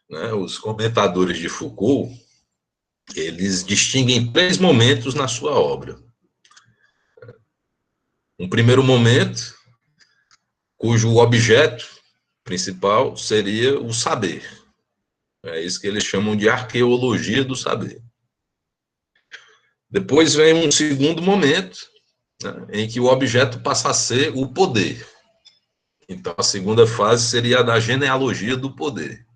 né, os comentadores de Foucault, eles distinguem 3 momentos na sua obra. Um primeiro momento, cujo objeto principal seria o saber. É isso que eles chamam de arqueologia do saber. Depois vem um segundo momento, né, em que o objeto passa a ser o poder. Então, a segunda fase seria a da genealogia do poder.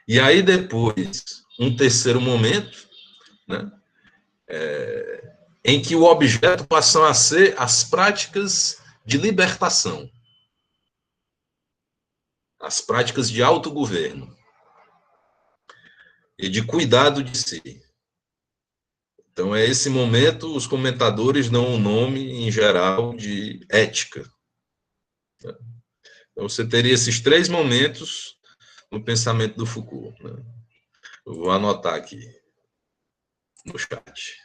E aí, depois, um terceiro momento, né, em que o objeto passa a ser as práticas de libertação, as práticas de autogoverno e de cuidado de si. Então, é esse momento, os comentadores dão o nome, em geral, de ética. Então, você teria esses 3 momentos no pensamento do Foucault, né? Eu vou anotar aqui no chat.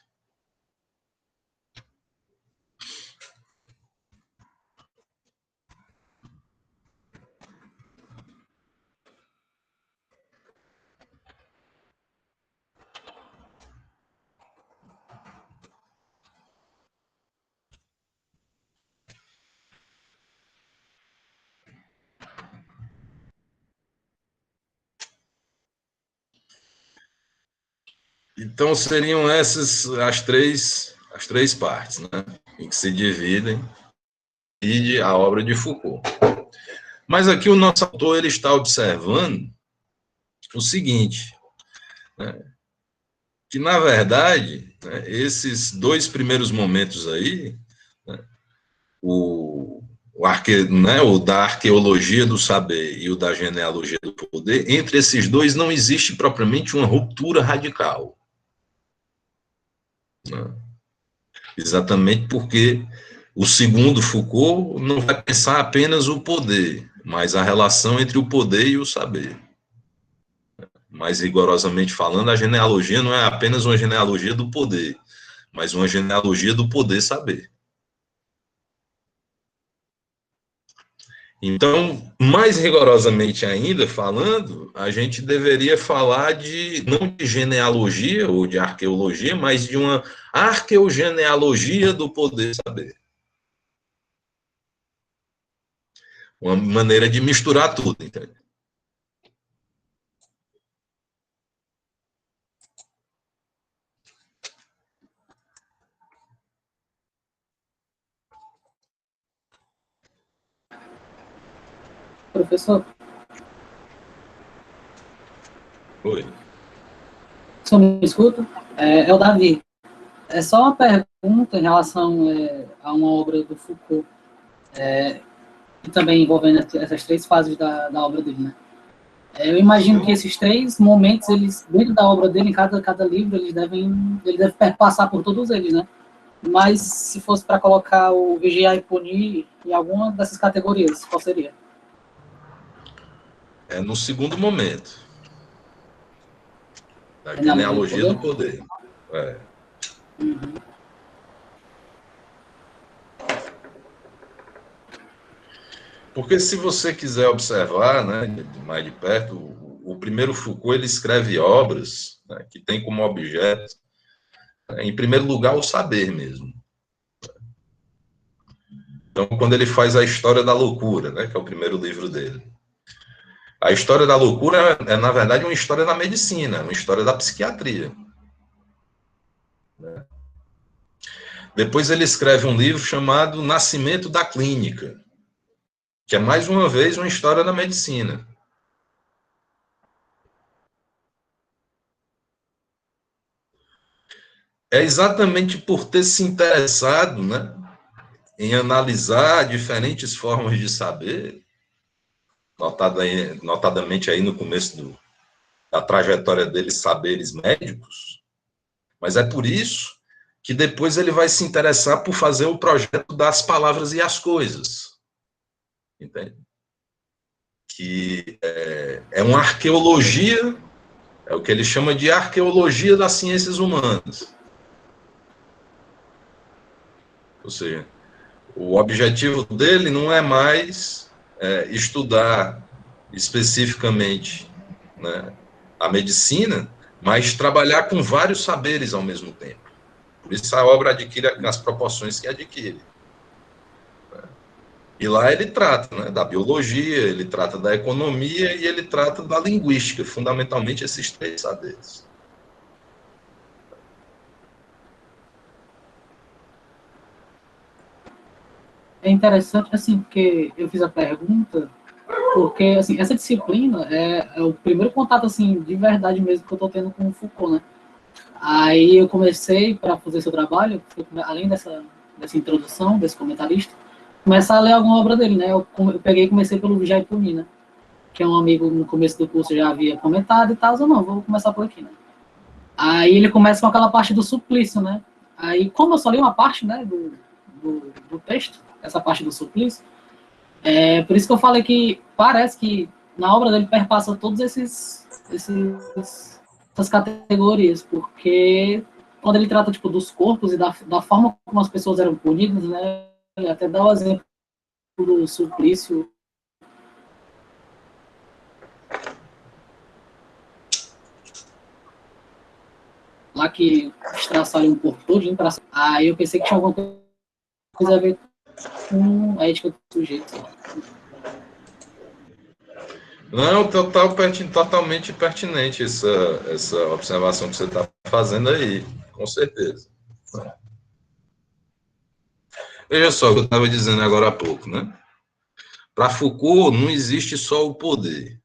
Então, seriam essas as três partes, né, em que se dividem a obra de Foucault. Mas aqui o nosso autor ele está observando o seguinte, né, que, na verdade, né, esses 2 primeiros momentos aí, né, o da arqueologia do saber e o da genealogia do poder, entre esses 2 não existe propriamente uma ruptura radical. Né? Exatamente porque o segundo Foucault não vai pensar apenas o poder, mas a relação entre o poder e o saber. Mais rigorosamente falando, a genealogia não é apenas uma genealogia do poder, mas uma genealogia do poder saber. Então, mais rigorosamente ainda falando, a gente deveria falar não de genealogia ou de arqueologia, mas de uma arqueogenealogia do poder saber. Uma maneira de misturar tudo, entende? Professor, Oi. só me escuta? É o Davi. É só uma pergunta em relação a uma obra do Foucault, e também envolvendo essas 3 fases da obra dele, né? Eu imagino que esses 3 momentos, eles, dentro da obra dele, em cada livro, ele deve perpassar por todos eles, né? Mas se fosse para colocar o Vigiar e Punir em alguma dessas categorias, qual seria? É no segundo momento. Da Genealogia genealogia do do poder. Uhum. Porque se você quiser observar, né, mais de perto, o primeiro Foucault, ele escreve obras, né, que tem como objeto, em primeiro lugar, o saber mesmo. Então, quando ele faz a História da Loucura, né, que é o primeiro livro dele, a História da Loucura na verdade, uma história da medicina, uma história da psiquiatria. Né? Depois ele escreve um livro chamado Nascimento da Clínica, que é, mais uma vez, uma história da medicina. É exatamente por ter se interessado, né, em analisar diferentes formas de saber, notadamente aí no começo da trajetória dele, saberes médicos, mas é por isso que depois ele vai se interessar por fazer o projeto das palavras e as coisas. Entende? Que é uma arqueologia, é o que ele chama de arqueologia das ciências humanas. Ou seja, o objetivo dele não é mais estudar especificamente, né, a medicina, mas trabalhar com vários saberes ao mesmo tempo. Por isso a obra adquire as proporções que adquire. E lá ele trata, né, da biologia, ele trata da economia e ele trata da linguística, fundamentalmente esses 3 saberes. É interessante, assim, porque eu fiz a pergunta, porque, assim, essa disciplina é o primeiro contato, assim, de verdade mesmo que eu estou tendo com o Foucault, né? Aí eu comecei, para fazer seu trabalho, além dessa introdução, desse comentarista, começar a ler alguma obra dele, né? Eu peguei e comecei pelo Vigiar e Punir, né? Que é um amigo no começo do curso já havia comentado e tal, eu não, vou começar por aqui, né? Aí ele começa com aquela parte do suplício, né? Aí, como eu só li uma parte, né, do texto, essa parte do suplício, por isso que eu falei que parece que na obra dele perpassa todos essas categorias, porque quando ele trata, tipo, dos corpos e da forma como as pessoas eram punidas, né, ele até dá o exemplo do suplício. Lá que estraçalham um corpo todo, aí eu pensei que tinha alguma coisa a ver com a ética do sujeito. Não, totalmente pertinente essa observação que você está fazendo aí, com certeza. Veja só o que eu estava dizendo agora há pouco, né? Para Foucault, não existe só o poder.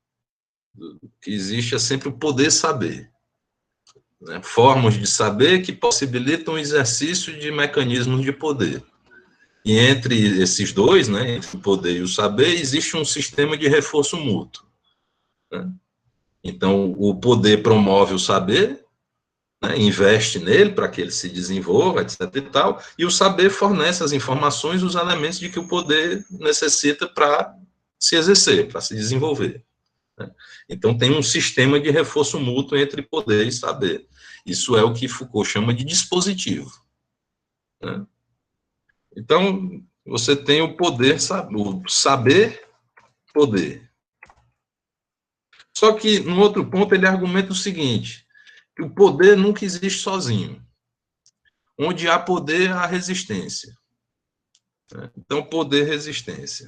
O que existe é sempre o poder saber. Né? Formas de saber que possibilitam o exercício de mecanismos de poder. E entre esses dois, né, entre o poder e o saber, existe um sistema de reforço mútuo. Né? Então, o poder promove o saber, né, investe nele para que ele se desenvolva, etc. e tal, e o saber fornece as informações, os elementos de que o poder necessita para se exercer, para se desenvolver. Né? Então, tem um sistema de reforço mútuo entre poder e saber. Isso é o que Foucault chama de dispositivo. Né? Então, você tem o poder, o saber, poder. Só que, no outro ponto, ele argumenta o seguinte, que o poder nunca existe sozinho. Onde há poder, há resistência. Então, poder, resistência.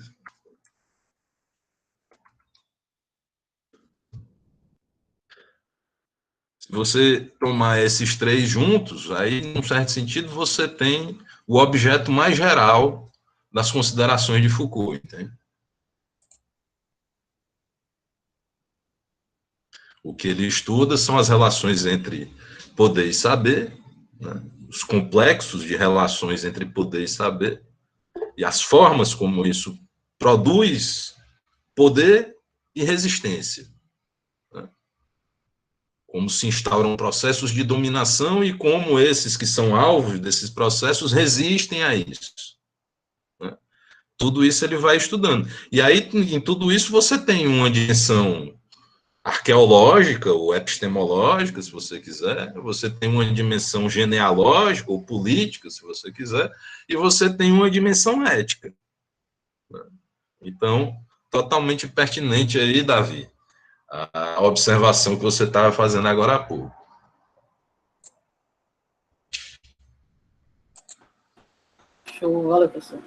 Se você tomar esses 3 juntos, aí, num certo sentido, você tem o objeto mais geral das considerações de Foucault, entende? O que ele estuda são as relações entre poder e saber, né? Os complexos de relações entre poder e saber, e as formas como isso produz poder e resistência, né? Como se instauram processos de dominação e como esses que são alvos desses processos resistem a isso, né? Tudo isso ele vai estudando. E aí, em tudo isso, você tem uma dimensão arqueológica ou epistemológica, se você quiser, você tem uma dimensão genealógica ou política, se você quiser, e você tem uma dimensão ética, né? Então, totalmente pertinente aí, Davi, a observação que você estava fazendo agora há pouco. Show, valeu, professor.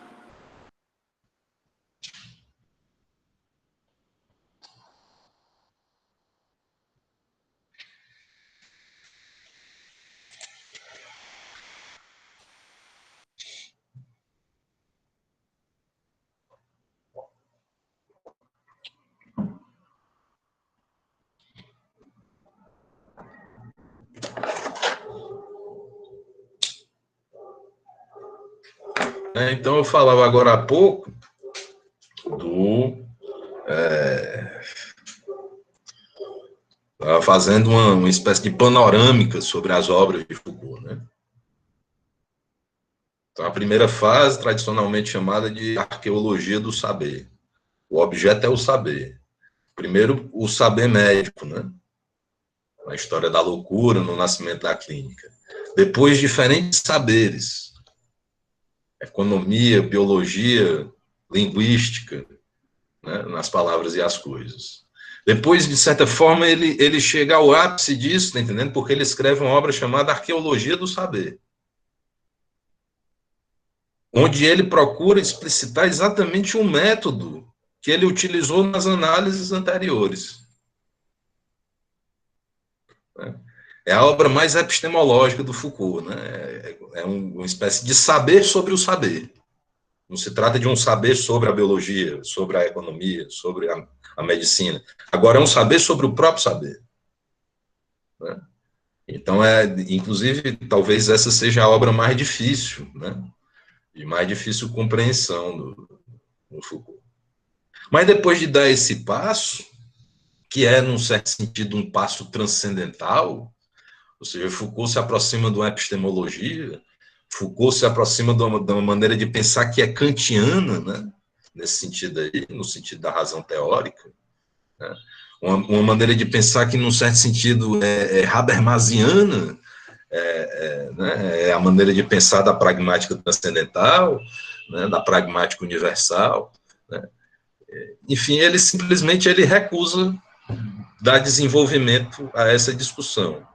Então, eu falava agora há pouco estava fazendo uma espécie de panorâmica sobre as obras de Foucault, né? Então, a primeira fase, tradicionalmente chamada de arqueologia do saber. O objeto é o saber. Primeiro, o saber médico, né? Na história da loucura, no nascimento da clínica. Depois, diferentes saberes. Economia, biologia, linguística, né? Nas palavras e as coisas. Depois, de certa forma, ele chega ao ápice disso, tá entendendo? Porque ele escreve uma obra chamada Arqueologia do Saber, onde ele procura explicitar exatamente o método que ele utilizou nas análises anteriores. É a obra mais epistemológica do Foucault, né? É uma espécie de saber sobre o saber. Não se trata de um saber sobre a biologia, sobre a economia, sobre a medicina. Agora é um saber sobre o próprio saber, né? Então, inclusive, talvez essa seja a obra mais difícil, né? De mais difícil compreensão do Foucault. Mas depois de dar esse passo, que é, num certo sentido, um passo transcendental, ou seja, Foucault se aproxima de uma epistemologia, Foucault se aproxima de uma maneira de pensar que é kantiana, né? Nesse sentido aí, no sentido da razão teórica, né? Uma maneira de pensar que, num certo sentido, é habermasiana, né? É a maneira de pensar da pragmática transcendental, né? Da pragmática universal, né? Enfim, ele simplesmente recusa dar desenvolvimento a essa discussão.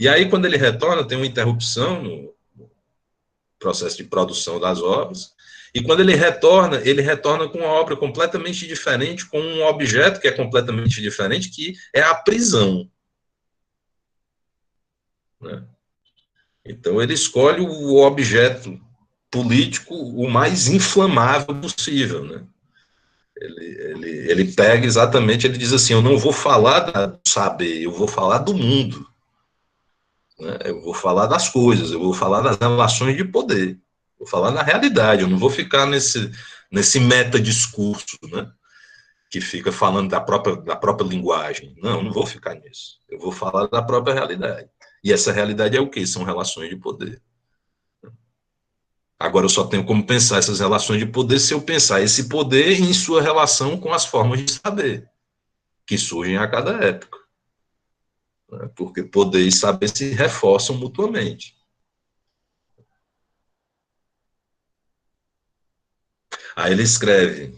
E aí, quando ele retorna, tem uma interrupção no processo de produção das obras, e quando ele retorna com uma obra completamente diferente, com um objeto que é completamente diferente, que é a prisão, né? Então, ele escolhe o objeto político o mais inflamável possível, né? Ele pega exatamente, ele diz assim, eu não vou falar do saber, eu vou falar do mundo, né? Eu vou falar das coisas, eu vou falar das relações de poder, vou falar na realidade, eu não vou ficar nesse metadiscurso, né? Que fica falando da própria linguagem. Não vou ficar nisso. Eu vou falar da própria realidade. E essa realidade é o quê? São relações de poder. Agora, eu só tenho como pensar essas relações de poder se eu pensar esse poder em sua relação com as formas de saber que surgem a cada época. Porque poder e saber se reforçam mutuamente. Aí ele escreve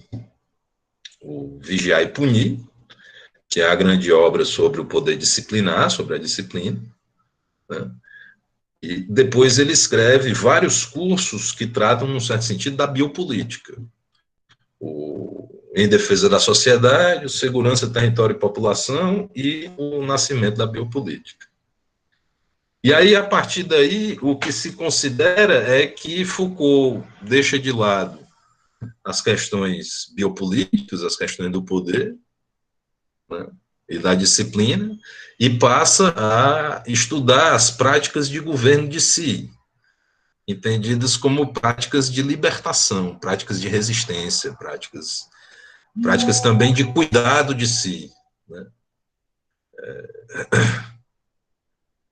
o Vigiar e Punir, que é a grande obra sobre o poder disciplinar, sobre a disciplina, né? E depois ele escreve vários cursos que tratam, num certo sentido, da biopolítica. Em Defesa da Sociedade, o Segurança, Território e População e o Nascimento da Biopolítica. E aí, a partir daí, o que se considera é que Foucault deixa de lado as questões biopolíticas, as questões do poder, né? e da disciplina, e passa a estudar as práticas de governo de si, entendidas como práticas de libertação, práticas de resistência, práticas também de cuidado de si, né?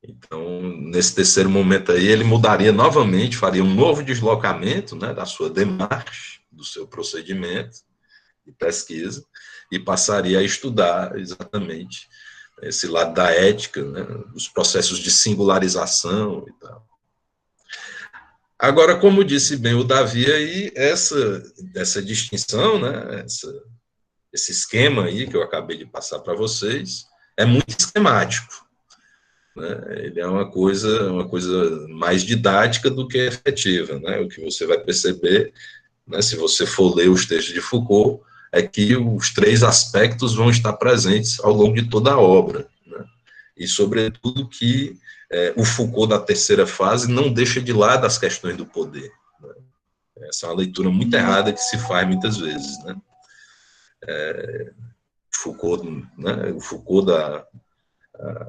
Então, nesse terceiro momento aí, ele mudaria novamente, faria um novo deslocamento, né, da sua demarche, do seu procedimento de pesquisa, e passaria a estudar exatamente esse lado da ética, né, os processos de singularização e tal. Agora, como disse bem o Davi aí, essa distinção, né, esse esquema aí que eu acabei de passar para vocês, é muito esquemático, né? Ele é uma coisa mais didática do que efetiva, né? O que você vai perceber, né, se você for ler os textos de Foucault, é que os três aspectos vão estar presentes ao longo de toda a obra, né? E, sobretudo, que o Foucault da terceira fase não deixa de lado as questões do poder, né? Essa é uma leitura muito errada que se faz muitas vezes, né? Foucault, né, o Foucault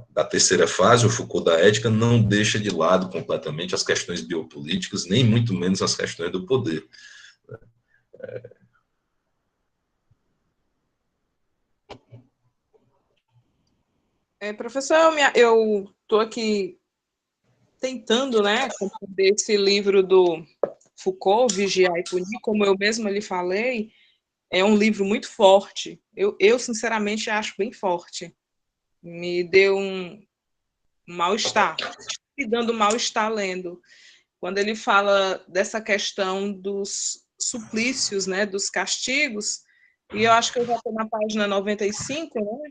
da terceira fase, o Foucault da ética, não deixa de lado completamente as questões biopolíticas, nem muito menos as questões do poder. Professor, eu estou aqui tentando, né, compreender esse livro do Foucault, Vigiar e Punir, como eu mesma lhe falei, é um livro muito forte. Eu sinceramente, acho bem forte. Me deu um mal-estar, me dando mal-estar lendo. Quando ele fala dessa questão dos suplícios, né, dos castigos, e eu acho que eu já estou na página 95, né,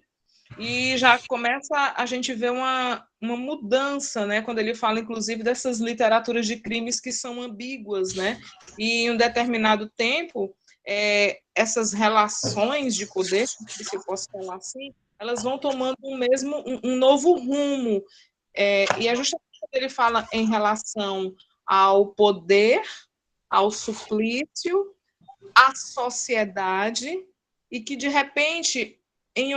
e já começa a gente ver uma mudança, né, quando ele fala, inclusive, dessas literaturas de crimes que são ambíguas, né, e em um determinado tempo, essas relações de poder, se eu posso falar assim, elas vão tomando um novo rumo, e é justamente quando ele fala em relação ao poder, ao suplício, à sociedade, e que, de repente, em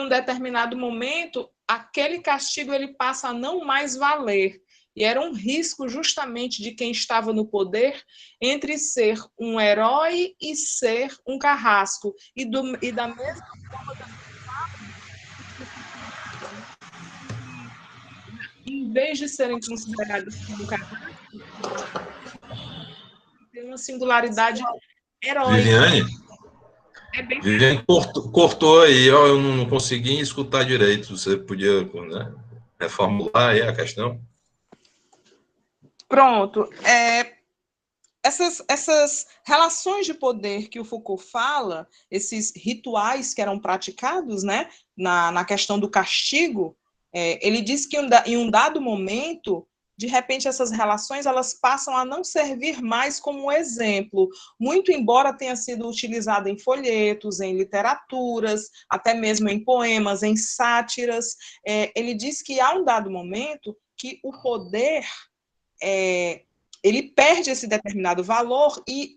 um determinado momento, aquele castigo ele passa a não mais valer. E era um risco justamente de quem estava no poder entre ser um herói e ser um carrasco. E da mesma forma, em vez de serem considerados como carrasco, tem uma singularidade heróica. Viviane cortou aí, ó, eu não consegui escutar direito. Você podia, né, reformular aí a questão? Pronto. Essas relações de poder que o Foucault fala, esses rituais que eram praticados, né, na questão do castigo, ele diz que em um dado momento, de repente, essas relações elas passam a não servir mais como exemplo, muito embora tenha sido utilizada em folhetos, em literaturas, até mesmo em poemas, em sátiras. Ele diz que há um dado momento que o poder ele perde esse determinado valor e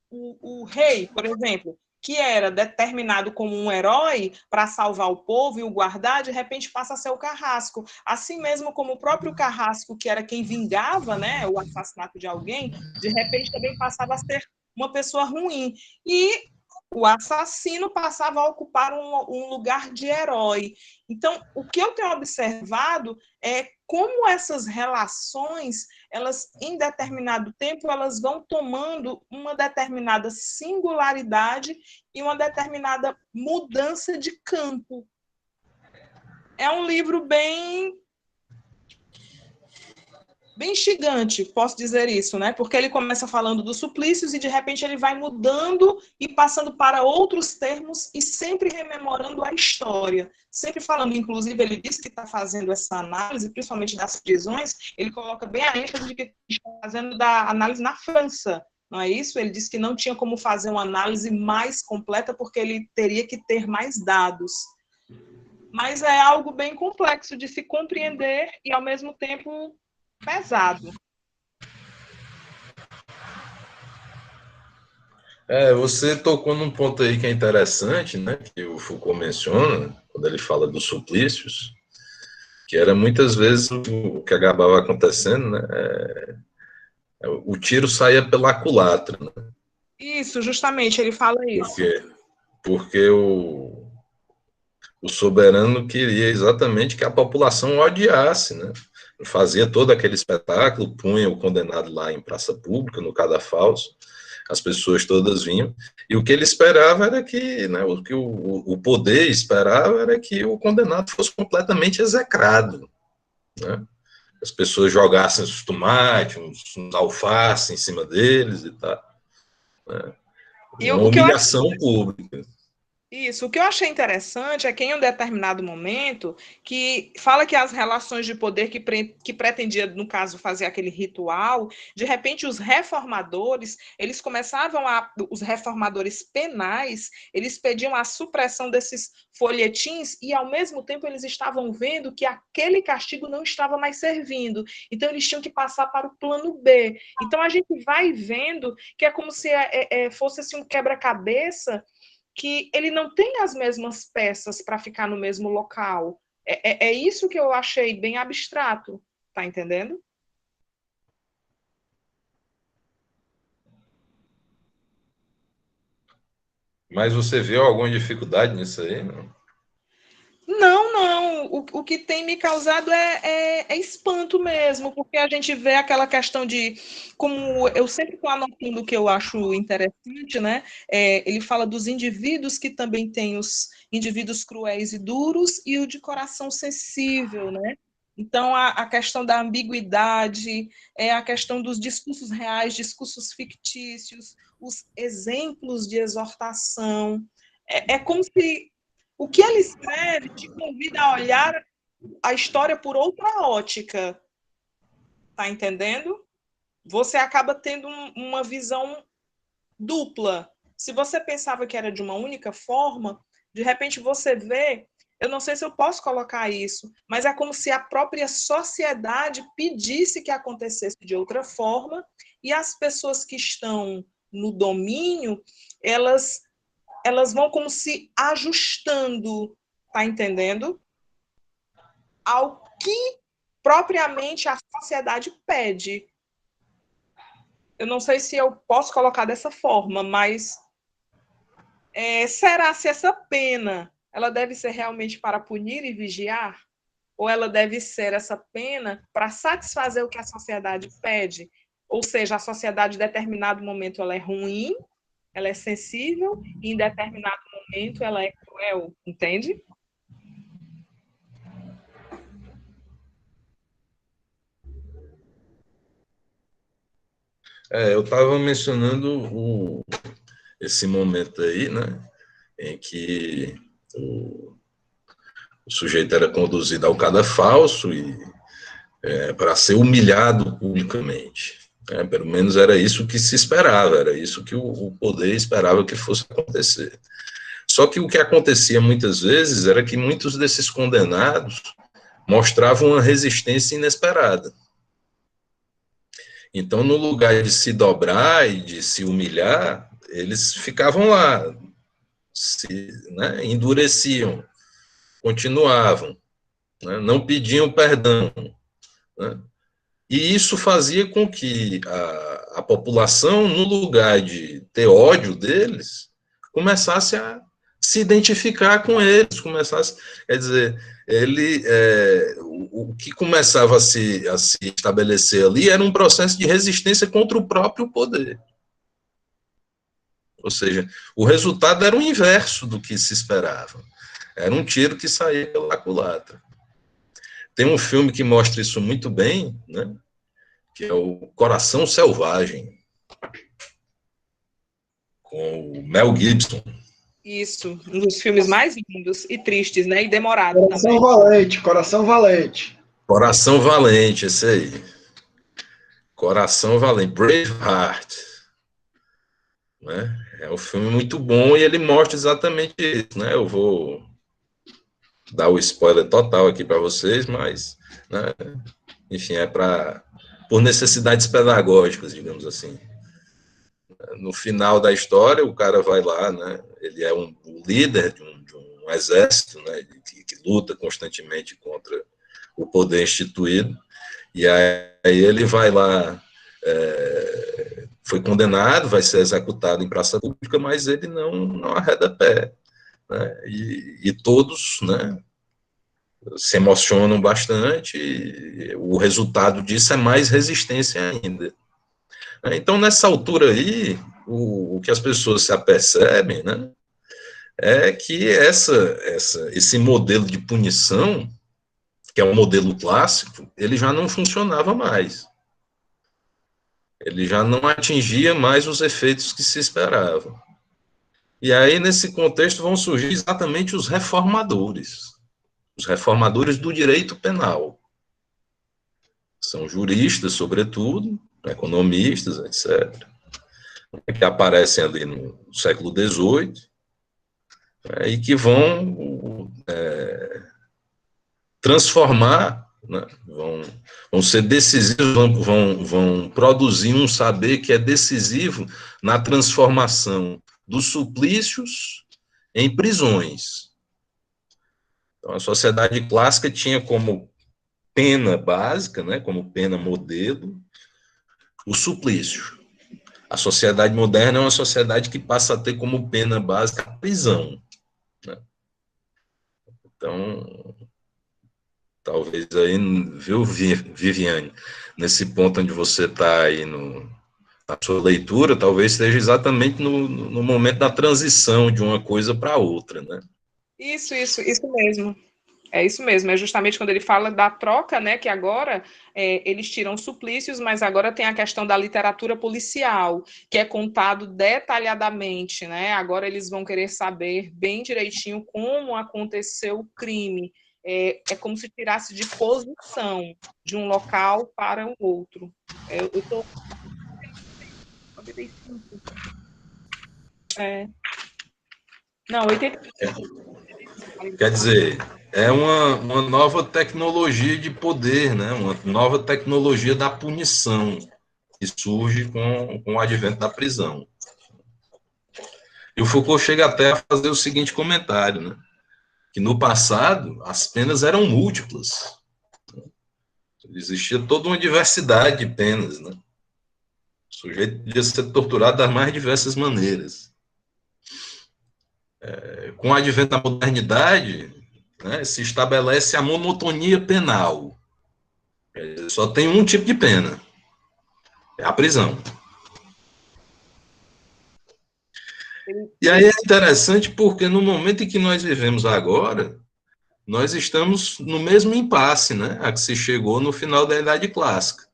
o rei, por exemplo, que era determinado como um herói para salvar o povo e o guardar, de repente passa a ser o carrasco. Assim mesmo como o próprio carrasco, que era quem vingava, né, o assassinato de alguém, de repente também passava a ser uma pessoa ruim. E o assassino passava a ocupar um lugar de herói. Então, o que eu tenho observado é como essas relações, elas, em determinado tempo, elas vão tomando uma determinada singularidade e uma determinada mudança de campo. É um livro bem instigante, posso dizer isso, né? Porque ele começa falando dos suplícios e, de repente, ele vai mudando e passando para outros termos e sempre rememorando a história. Sempre falando, inclusive, ele disse que está fazendo essa análise, principalmente das prisões, ele coloca bem a ênfase de que está fazendo da análise na França, não é isso? Ele disse que não tinha como fazer uma análise mais completa porque ele teria que ter mais dados. Mas é algo bem complexo de se compreender e, ao mesmo tempo, pesado. Você tocou num ponto aí que é interessante, né, que o Foucault menciona, quando ele fala dos suplícios, que era muitas vezes o que acabava acontecendo, né, o tiro saía pela culatra, né, Isso, justamente, ele fala isso. porque o soberano queria exatamente que a população odiasse, né, fazia todo aquele espetáculo, punha o condenado lá em praça pública, no cadafalso, as pessoas todas vinham, e o que ele esperava era que, né, o que o poder esperava era que o condenado fosse completamente execrado, né? As pessoas jogassem os tomates, uns alface em cima deles e tal, né? E Uma o que eu acho humilhação pública. Isso, o que eu achei interessante é que em um determinado momento, que fala que as relações de poder que pretendia, no caso, fazer aquele ritual, de repente os reformadores, os reformadores penais, eles pediam a supressão desses folhetins e, ao mesmo tempo, eles estavam vendo que aquele castigo não estava mais servindo. Então, eles tinham que passar para o plano B. Então, a gente vai vendo que é como se fosse assim, um quebra-cabeça que ele não tem as mesmas peças para ficar no mesmo local. É isso que eu achei bem abstrato, tá entendendo? Mas você viu alguma dificuldade nisso aí? Não? Não, não. O que tem me causado é espanto mesmo, porque a gente vê aquela questão de, como eu sempre estou anotando o que eu acho interessante, né? Ele fala dos indivíduos que também têm os indivíduos cruéis e duros e o de coração sensível, né? Então, a questão da ambiguidade, a questão dos discursos reais, discursos fictícios, os exemplos de exortação. É como se o que ele escreve te convida a olhar a história por outra ótica, tá entendendo? Você acaba tendo uma visão dupla. Se você pensava que era de uma única forma, de repente você vê, eu não sei se eu posso colocar isso, mas é como se a própria sociedade pedisse que acontecesse de outra forma e as pessoas que estão no domínio, elas vão como se ajustando, tá entendendo? Ao que propriamente a sociedade pede. Eu não sei se eu posso colocar dessa forma, mas será se essa pena ela deve ser realmente para punir e vigiar? Ou ela deve ser essa pena para satisfazer o que a sociedade pede? Ou seja, a sociedade em determinado momento ela é ruim, ela é sensível, e em determinado momento ela é cruel, entende? Eu estava mencionando esse momento aí, né, em que o sujeito era conduzido ao cadafalso e para ser humilhado publicamente. Pelo menos era isso que se esperava, era isso que o poder esperava que fosse acontecer. Só que o que acontecia muitas vezes era que muitos desses condenados mostravam uma resistência inesperada. Então, no lugar de se dobrar e de se humilhar, eles ficavam lá, endureciam, continuavam, né, não pediam perdão. Né, e isso fazia com que a população, no lugar de ter ódio deles, começasse a se identificar com eles, quer dizer, o que começava a se estabelecer ali era um processo de resistência contra o próprio poder. Ou seja, o resultado era o inverso do que se esperava. Era um tiro que saía pela culatra. Tem um filme que mostra isso muito bem, né, que é o Coração Selvagem, com o Mel Gibson. Isso, um dos filmes mais lindos e tristes, né? E demorado Coração também. Valente, Coração Valente. Coração Valente, esse aí. Coração Valente, Braveheart. Né? É um filme muito bom e ele mostra exatamente isso, né? Eu vou dar o spoiler total aqui para vocês, mas, né, enfim, por necessidades pedagógicas, digamos assim. No final da história, o cara vai lá, né? Ele é o líder de um exército, né? Que luta constantemente contra o poder instituído, e aí ele vai lá, foi condenado, vai ser executado em praça pública, mas ele não arreda pé, né? E todos, né, se emocionam bastante, e o resultado disso é mais resistência ainda. Então, nessa altura aí, o que as pessoas se apercebem, né, é que esse modelo de punição, que é o modelo clássico, ele já não funcionava mais. Ele já não atingia mais os efeitos que se esperavam. E aí, nesse contexto, vão surgir exatamente os reformadores do direito penal. São juristas, sobretudo, economistas, etc., que aparecem ali no século XVIII, e que vão transformar, né, vão ser decisivos, vão produzir um saber que é decisivo na transformação dos suplícios em prisões. Então, a sociedade clássica tinha como pena básica, né, como pena modelo, o suplício. A sociedade moderna é uma sociedade que passa a ter como pena básica a prisão, né? Então, talvez aí, viu, Viviane, nesse ponto onde você está aí na sua leitura, talvez esteja exatamente no momento da transição de uma coisa para outra, né? Isso mesmo. É isso mesmo, é justamente quando ele fala da troca, né, que agora eles tiram suplícios, mas agora tem a questão da literatura policial, que é contado detalhadamente, né, agora eles vão querer saber bem direitinho como aconteceu o crime, é como se tirasse de posição de um local para o outro. Eu estou... 95. Não, 85. Quer dizer, é uma nova tecnologia de poder, né? Uma nova tecnologia da punição que surge com o advento da prisão. E o Foucault chega até a fazer o seguinte comentário, né? Que no passado as penas eram múltiplas. Existia toda uma diversidade de penas, né? O sujeito podia ser torturado das mais diversas maneiras. Com o advento da modernidade, né, se estabelece a monotonia penal. Só tem um tipo de pena, é a prisão. E aí é interessante porque no momento em que nós vivemos agora, nós estamos no mesmo impasse, né, a que se chegou no final da Idade Clássica.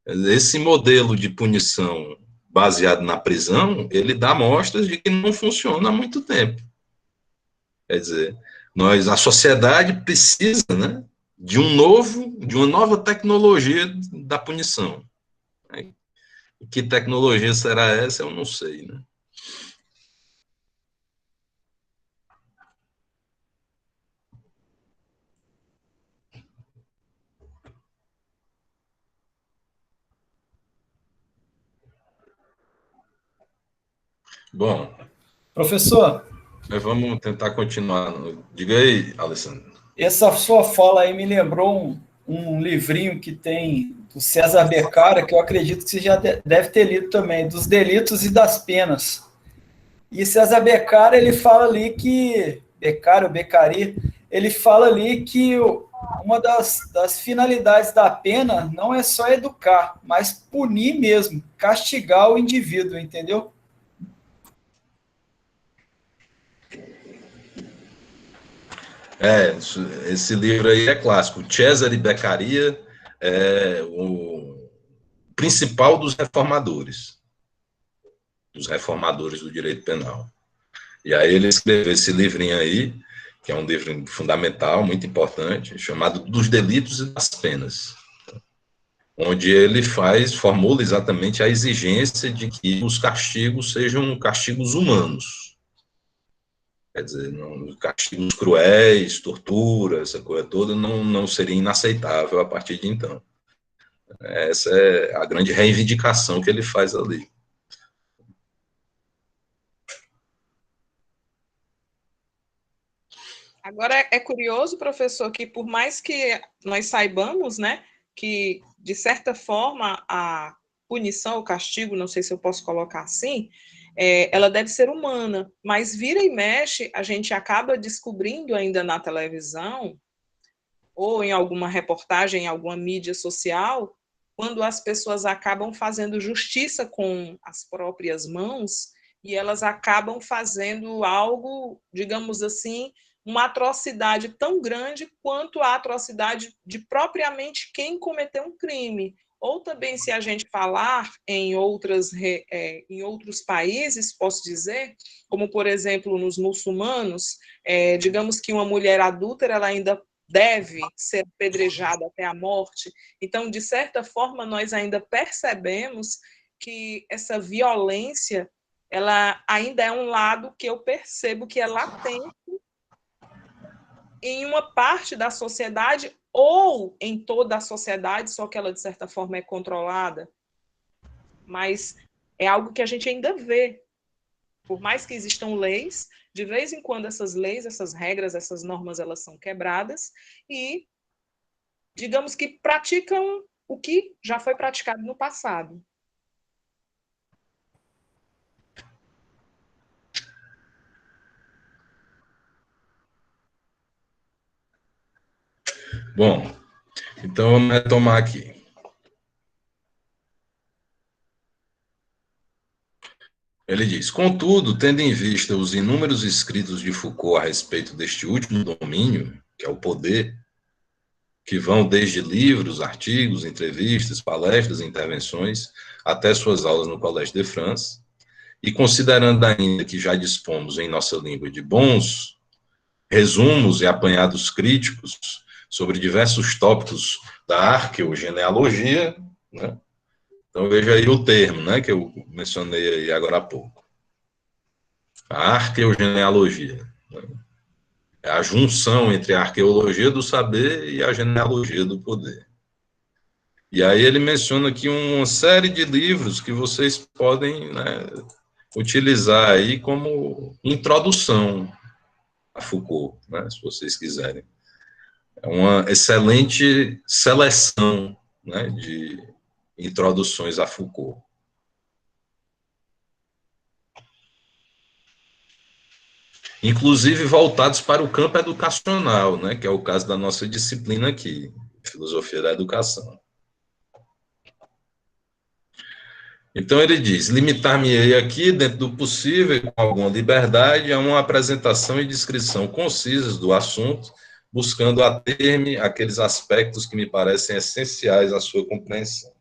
Esse modelo de punição baseado na prisão, ele dá mostras de que não funciona há muito tempo. Quer dizer, a sociedade precisa, né, de uma nova tecnologia da punição. Que tecnologia será essa, eu não sei, né? Bom, professor, vamos tentar continuar. Diga aí, Alessandro. Essa sua fala aí me lembrou um livrinho que tem do César Beccaria, que eu acredito que você já deve ter lido também, dos delitos e das penas. E César Beccaria, ele fala ali que, Beccaria, ele fala ali que uma das finalidades da pena não é só educar, mas punir mesmo, castigar o indivíduo, entendeu? Esse livro aí é clássico. Cesare Beccaria é o principal dos reformadores do direito penal. E aí ele escreveu esse livrinho aí, que é um livro fundamental, muito importante, chamado Dos Delitos e das Penas, onde ele formula exatamente a exigência de que os castigos sejam castigos humanos. Quer dizer, castigos cruéis, tortura, essa coisa toda, não seria inaceitável a partir de então. Essa é a grande reivindicação que ele faz ali. Agora, é curioso, professor, que por mais que nós saibamos, né, que, de certa forma, a punição, o castigo, não sei se eu posso colocar assim, ela deve ser humana, mas vira e mexe, a gente acaba descobrindo ainda na televisão, ou em alguma reportagem, em alguma mídia social, quando as pessoas acabam fazendo justiça com as próprias mãos e elas acabam fazendo algo, digamos assim, uma atrocidade tão grande quanto a atrocidade de propriamente quem cometeu um crime. Ou também, se a gente falar em outros países, posso dizer, como, por exemplo, nos muçulmanos, digamos que uma mulher adúltera, ela ainda deve ser apedrejada até a morte. Então, de certa forma, nós ainda percebemos que essa violência, ela ainda é um lado que eu percebo que é latente em uma parte da sociedade ou em toda a sociedade, só que ela, de certa forma, é controlada. Mas é algo que a gente ainda vê. Por mais que existam leis, de vez em quando essas leis, essas regras, essas normas, elas são quebradas e, digamos que, praticam o que já foi praticado no passado. Bom, então vamos retomar aqui. Ele diz: contudo, tendo em vista os inúmeros escritos de Foucault a respeito deste último domínio, que é o poder, que vão desde livros, artigos, entrevistas, palestras, intervenções, até suas aulas no Collège de France, e considerando ainda que já dispomos em nossa língua de bons resumos e apanhados críticos sobre diversos tópicos da arqueogenealogia, né? Então veja aí o termo, né, que eu mencionei aí agora há pouco. A arqueogenealogia, né? É a junção entre a arqueologia do saber e a genealogia do poder. E aí ele menciona aqui uma série de livros que vocês podem, né, utilizar aí como introdução a Foucault, né, se vocês quiserem. É uma excelente seleção, né, de introduções a Foucault. Inclusive voltados para o campo educacional, né, que é o caso da nossa disciplina aqui, Filosofia da Educação. Então ele diz: limitar-me-ei aqui, dentro do possível, com alguma liberdade, a uma apresentação e descrição concisas do assunto, buscando ater-me àqueles aspectos que me parecem essenciais à sua compreensão.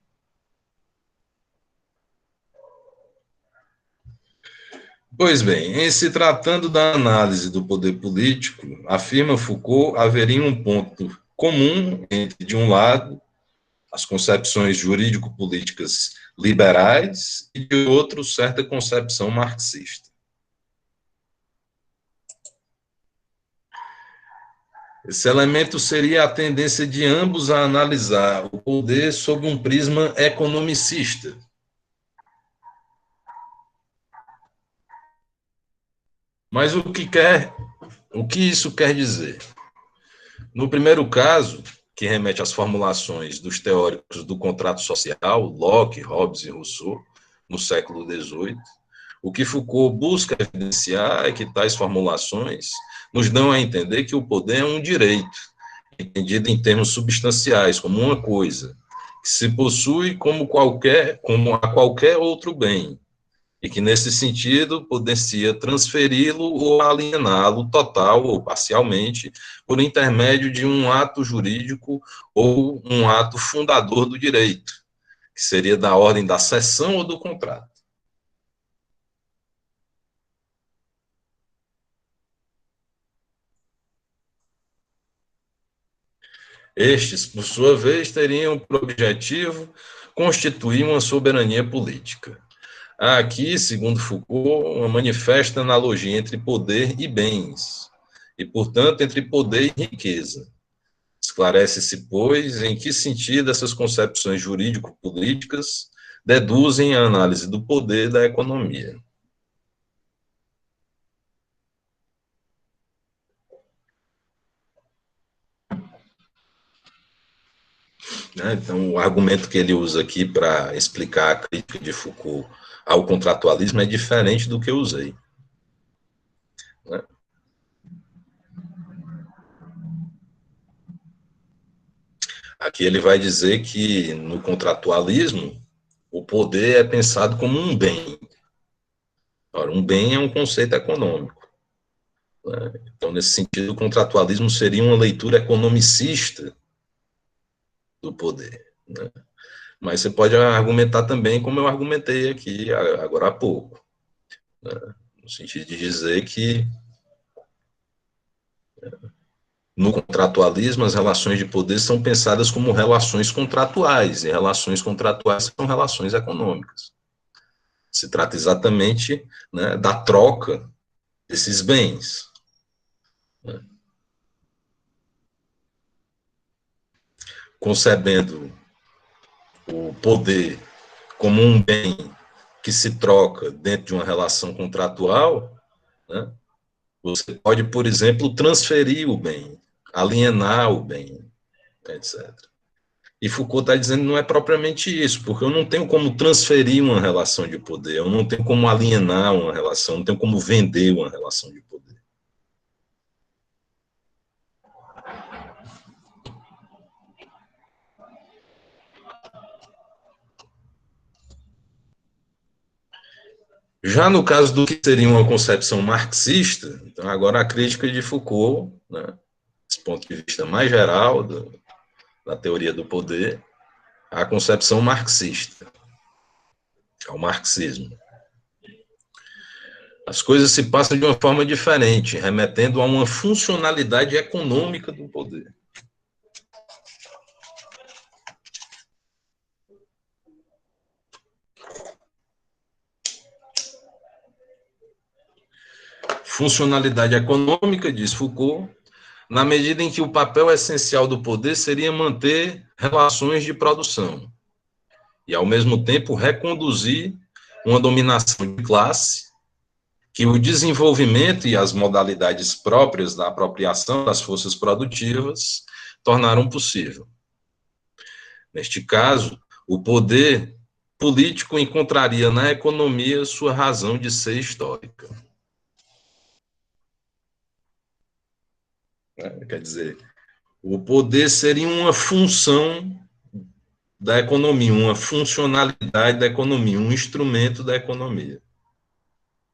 Pois bem, em se tratando da análise do poder político, afirma Foucault, haveria um ponto comum entre, de um lado, as concepções jurídico-políticas liberais e, de outro, certa concepção marxista. Esse elemento seria a tendência de ambos a analisar o poder sob um prisma economicista. Mas o que isso quer dizer? No primeiro caso, que remete às formulações dos teóricos do contrato social, Locke, Hobbes e Rousseau, no século XVIII, o que Foucault busca evidenciar é que tais formulações nos dão a entender que o poder é um direito, entendido em termos substanciais, como uma coisa, que se possui como a qualquer outro bem, e que, nesse sentido, poderia transferi-lo ou aliená-lo total ou parcialmente por intermédio de um ato jurídico ou um ato fundador do direito, que seria da ordem da cessão ou do contrato. Estes, por sua vez, teriam por objetivo constituir uma soberania política. Há aqui, segundo Foucault, uma manifesta analogia entre poder e bens, e, portanto, entre poder e riqueza. Esclarece-se, pois, em que sentido essas concepções jurídico-políticas deduzem a análise do poder da economia. né? Então, o argumento que ele usa aqui para explicar a crítica de Foucault ao contratualismo é diferente do que eu usei. Né? Aqui ele vai dizer que, no contratualismo, o poder é pensado como um bem. Ora, um bem é um conceito econômico. Né? Então, nesse sentido, o contratualismo seria uma leitura economicista do poder. Né? Mas você pode argumentar também, como eu argumentei aqui agora há pouco, né? No sentido de dizer que no contratualismo as relações de poder são pensadas como relações contratuais, e relações contratuais são relações econômicas. Se trata exatamente, né, da troca desses bens. Né? Concebendo o poder como um bem que se troca dentro de uma relação contratual, né, você pode, por exemplo, transferir o bem, alienar o bem, etc. E Foucault está dizendo que não é propriamente isso, porque eu não tenho como transferir uma relação de poder, eu não tenho como alienar uma relação, não tenho como vender uma relação de poder. Já no caso do que seria uma concepção marxista, então agora a crítica de Foucault, né, desse ponto de vista mais geral da teoria do poder, a concepção marxista, ao marxismo. As coisas se passam de uma forma diferente, remetendo a uma funcionalidade econômica do poder. Funcionalidade econômica, diz Foucault, na medida em que o papel essencial do poder seria manter relações de produção e, ao mesmo tempo, reconduzir uma dominação de classe que o desenvolvimento e as modalidades próprias da apropriação das forças produtivas tornaram possível. Neste caso, o poder político encontraria na economia sua razão de ser histórica. Quer dizer, o poder seria uma função da economia, uma funcionalidade da economia, um instrumento da economia.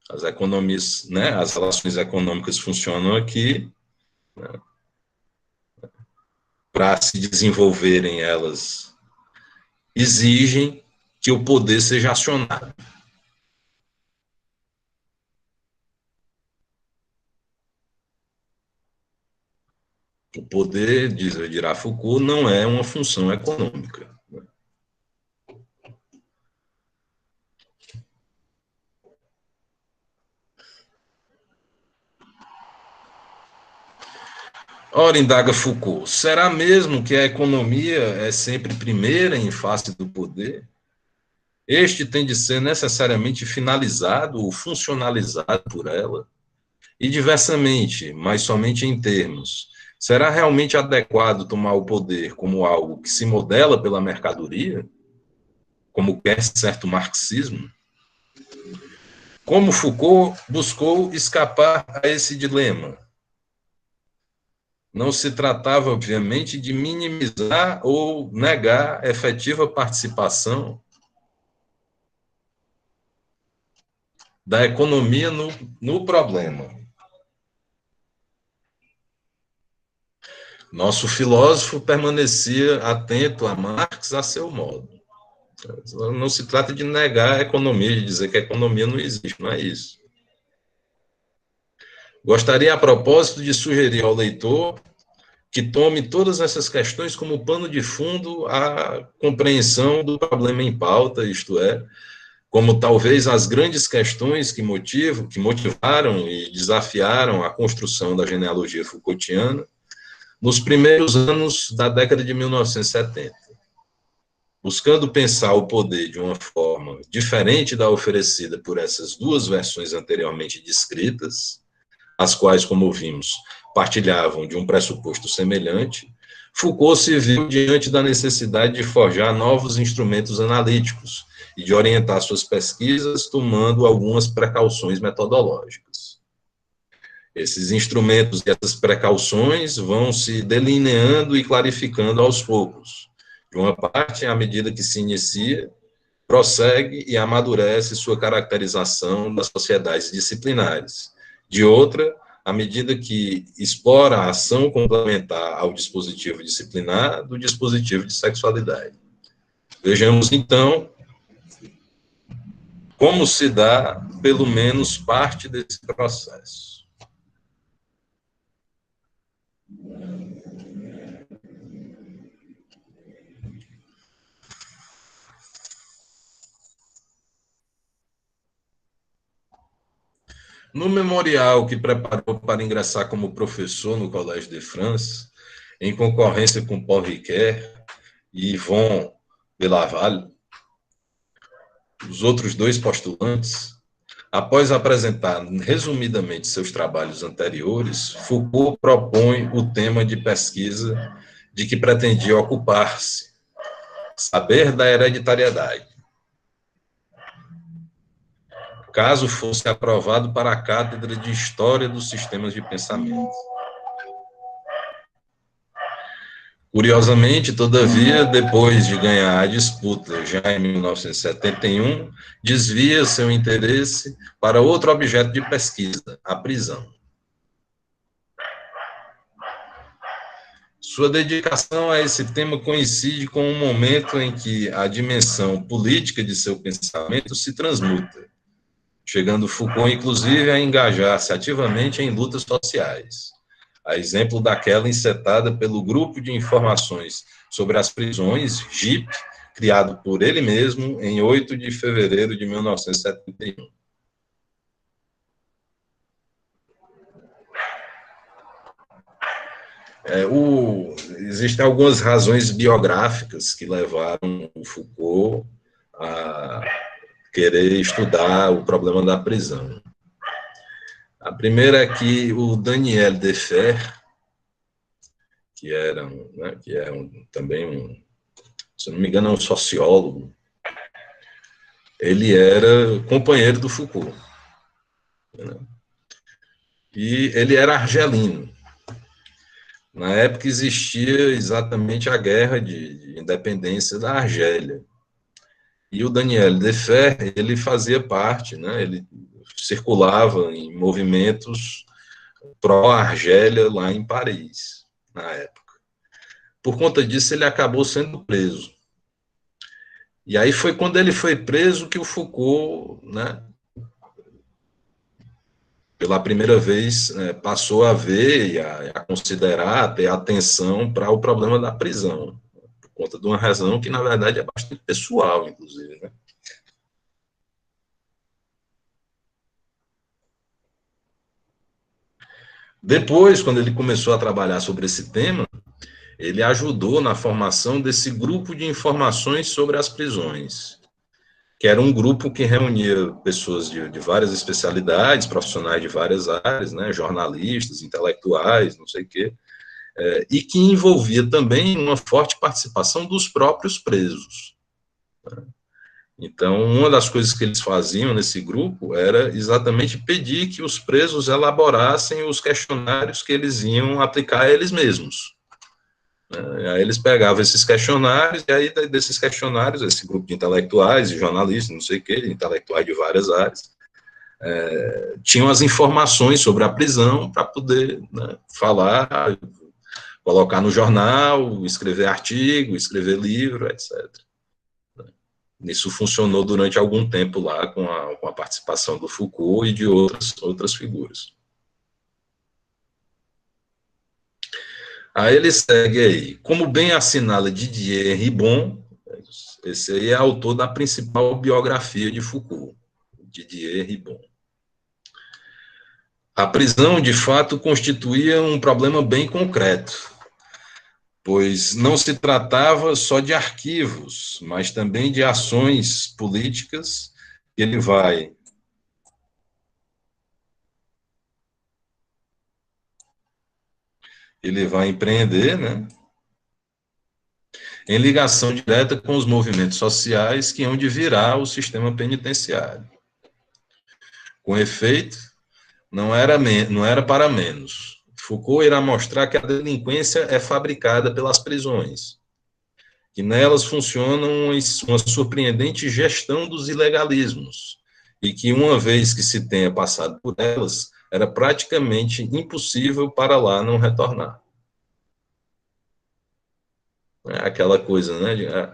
As economias, né, as relações econômicas funcionam aqui, né, para se desenvolverem, elas exigem que o poder seja acionado. O poder, dirá Foucault, não é uma função econômica. Ora, indaga Foucault, será mesmo que a economia é sempre primeira em face do poder? Este tem de ser necessariamente finalizado ou funcionalizado por ela? E diversamente, mas somente em termos, será realmente adequado tomar o poder como algo que se modela pela mercadoria? Como quer certo marxismo? Como Foucault buscou escapar a esse dilema? Não se tratava, obviamente, de minimizar ou negar a efetiva participação da economia no problema. Nosso filósofo permanecia atento a Marx a seu modo. Não se trata de negar a economia, de dizer que a economia não existe, não é isso. Gostaria, a propósito, de sugerir ao leitor que tome todas essas questões como pano de fundo à compreensão do problema em pauta, isto é, como talvez as grandes questões que motivaram e desafiaram a construção da genealogia Foucaultiana nos primeiros anos da década de 1970, buscando pensar o poder de uma forma diferente da oferecida por essas duas versões anteriormente descritas, as quais, como vimos, partilhavam de um pressuposto semelhante. Foucault se viu diante da necessidade de forjar novos instrumentos analíticos e de orientar suas pesquisas tomando algumas precauções metodológicas. Esses instrumentos e essas precauções vão se delineando e clarificando aos poucos. De uma parte, à medida que se inicia, prossegue e amadurece sua caracterização das sociedades disciplinares. De outra, à medida que explora a ação complementar ao dispositivo disciplinar do dispositivo de sexualidade. Vejamos, então, como se dá, pelo menos, parte desse processo. No memorial que preparou para ingressar como professor no Collège de France, em concorrência com Paul Ricoeur e Yvon Delaval, os outros dois postulantes, após apresentar resumidamente seus trabalhos anteriores, Foucault propõe o tema de pesquisa de que pretendia ocupar-se, saber da hereditariedade. Caso fosse aprovado para a Cátedra de História dos Sistemas de Pensamento. Curiosamente, todavia, depois de ganhar a disputa, já em 1971, desvia seu interesse para outro objeto de pesquisa, a prisão. Sua dedicação a esse tema coincide com um momento em que a dimensão política de seu pensamento se transmuta, chegando Foucault, inclusive, a engajar-se ativamente em lutas sociais, a exemplo daquela encetada pelo Grupo de Informações sobre as Prisões, GIP, criado por ele mesmo em 8 de fevereiro de 1971. Existem algumas razões biográficas que levaram o Foucault a querer estudar o problema da prisão. A primeira é que o Daniel Defer, que era também se não me engano, é um sociólogo, ele era companheiro do Foucault. Né? E ele era argelino. Na época existia exatamente a guerra de independência da Argélia. E o Daniel Defer, ele fazia parte, né, ele circulava em movimentos pró-Argélia lá em Paris, na época. Por conta disso, ele acabou sendo preso. E aí foi quando ele foi preso que o Foucault, né, pela primeira vez, passou a ver e a considerar, a ter atenção para o problema da prisão, por conta de uma razão que, na verdade, é bastante pessoal, inclusive, né? Depois, quando ele começou a trabalhar sobre esse tema, ele ajudou na formação desse grupo de informações sobre as prisões, que era um grupo que reunia pessoas de várias especialidades, profissionais de várias áreas, né, jornalistas, intelectuais, não sei o quê, e que envolvia também uma forte participação dos próprios presos. Então, uma das coisas que eles faziam nesse grupo era exatamente pedir que os presos elaborassem os questionários que eles iam aplicar a eles mesmos. Aí eles pegavam esses questionários, e aí desses questionários, esse grupo de intelectuais, de jornalistas, não sei o quê, intelectuais de várias áreas, tinham as informações sobre a prisão para poder, né, falar, colocar no jornal, escrever artigo, escrever livro, etc. Isso funcionou durante algum tempo lá com a participação do Foucault e de outras figuras. Aí ele segue aí. Como bem assinala Didier Ribon, esse aí é autor da principal biografia de Foucault, Didier Ribon. A prisão, de fato, constituía um problema bem concreto, pois não se tratava só de arquivos, mas também de ações políticas que ele vai empreender, né, em ligação direta com os movimentos sociais que hão de virar o sistema penitenciário. Com efeito, não era para menos. Foucault irá mostrar que a delinquência é fabricada pelas prisões, que nelas funciona uma surpreendente gestão dos ilegalismos, e que, uma vez que se tenha passado por elas, era praticamente impossível para lá não retornar. É aquela coisa, né?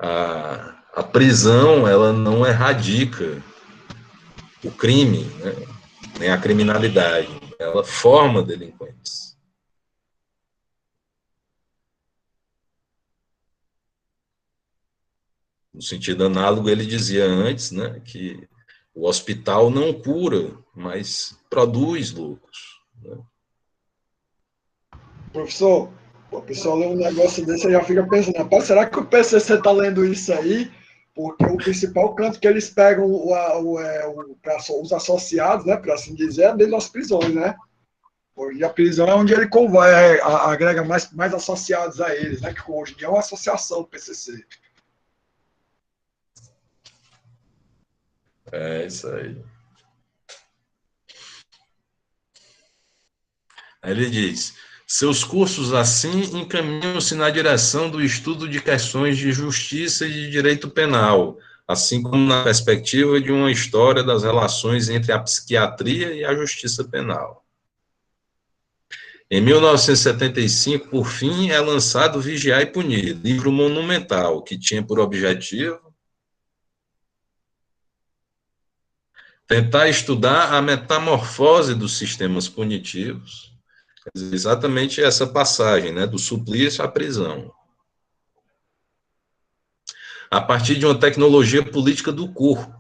A prisão, ela não erradica o crime, né? Nem a criminalidade, ela forma delinquentes. No sentido análogo, ele dizia antes, né, que o hospital não cura, mas produz loucos. Né? Professor, o pessoal lê um negócio desse e já fica pensando, rapaz, será que o PCC está lendo isso aí? Porque o principal canto que eles pegam para os associados, né, para assim dizer, é dentro das prisões, né? Hoje a prisão é onde ele agrega mais associados a eles, né? Que hoje em dia é uma associação do PCC. É isso aí. Aí ele diz: seus cursos, assim, encaminham-se na direção do estudo de questões de justiça e de direito penal, assim como na perspectiva de uma história das relações entre a psiquiatria e a justiça penal. Em 1975, por fim, é lançado Vigiar e Punir, livro monumental, que tinha por objetivo tentar estudar a metamorfose dos sistemas punitivos, exatamente essa passagem, né, do suplício à prisão, a partir de uma tecnologia política do corpo,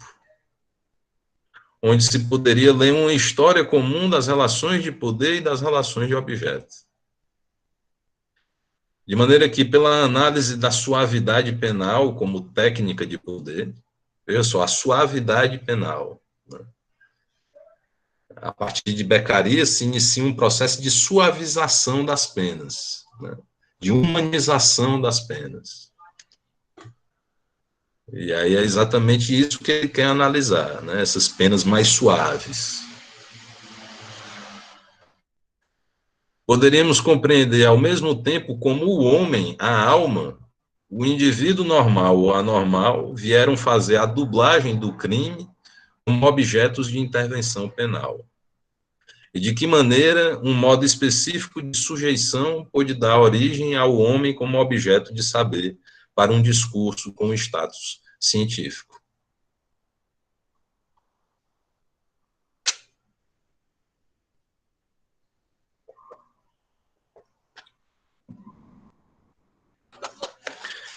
onde se poderia ler uma história comum das relações de poder e das relações de objeto. De maneira que, pela análise da suavidade penal como técnica de poder, veja só, a suavidade penal, né? A partir de Beccaria se inicia um processo de suavização das penas, né? De humanização das penas. E aí é exatamente isso que ele quer analisar, né? Essas penas mais suaves. Poderíamos compreender ao mesmo tempo como o homem, a alma, o indivíduo normal ou anormal vieram fazer a dublagem do crime como objetos de intervenção penal. E de que maneira um modo específico de sujeição pode dar origem ao homem como objeto de saber para um discurso com status científico.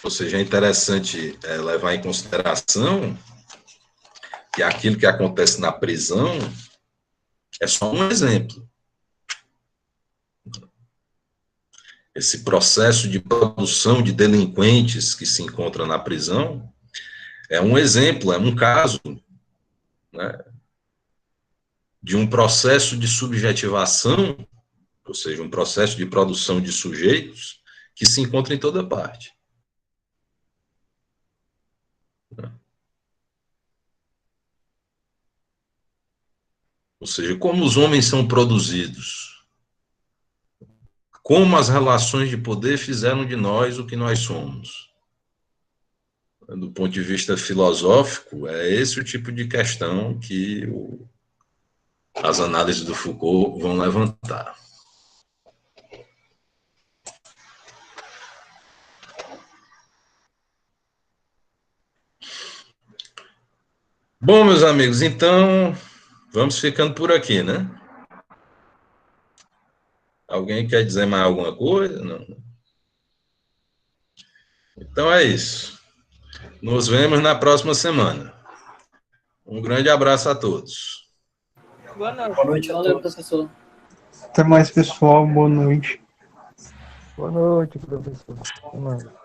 Ou seja, é interessante levar em consideração que aquilo que acontece na prisão é só um exemplo. Esse processo de produção de delinquentes que se encontra na prisão é um exemplo, é um caso, né, de um processo de subjetivação, ou seja, um processo de produção de sujeitos que se encontra em toda parte. Ou seja, como os homens são produzidos, como as relações de poder fizeram de nós o que nós somos. Do ponto de vista filosófico, é esse o tipo de questão que as análises do Foucault vão levantar. Bom, meus amigos, então vamos ficando por aqui, né? Alguém quer dizer mais alguma coisa? Não. Então é isso. Nos vemos na próxima semana. Um grande abraço a todos. Boa noite. Boa noite a Valeu, todos. professor. Até mais, pessoal. Boa noite. Boa noite, professor. Até mais.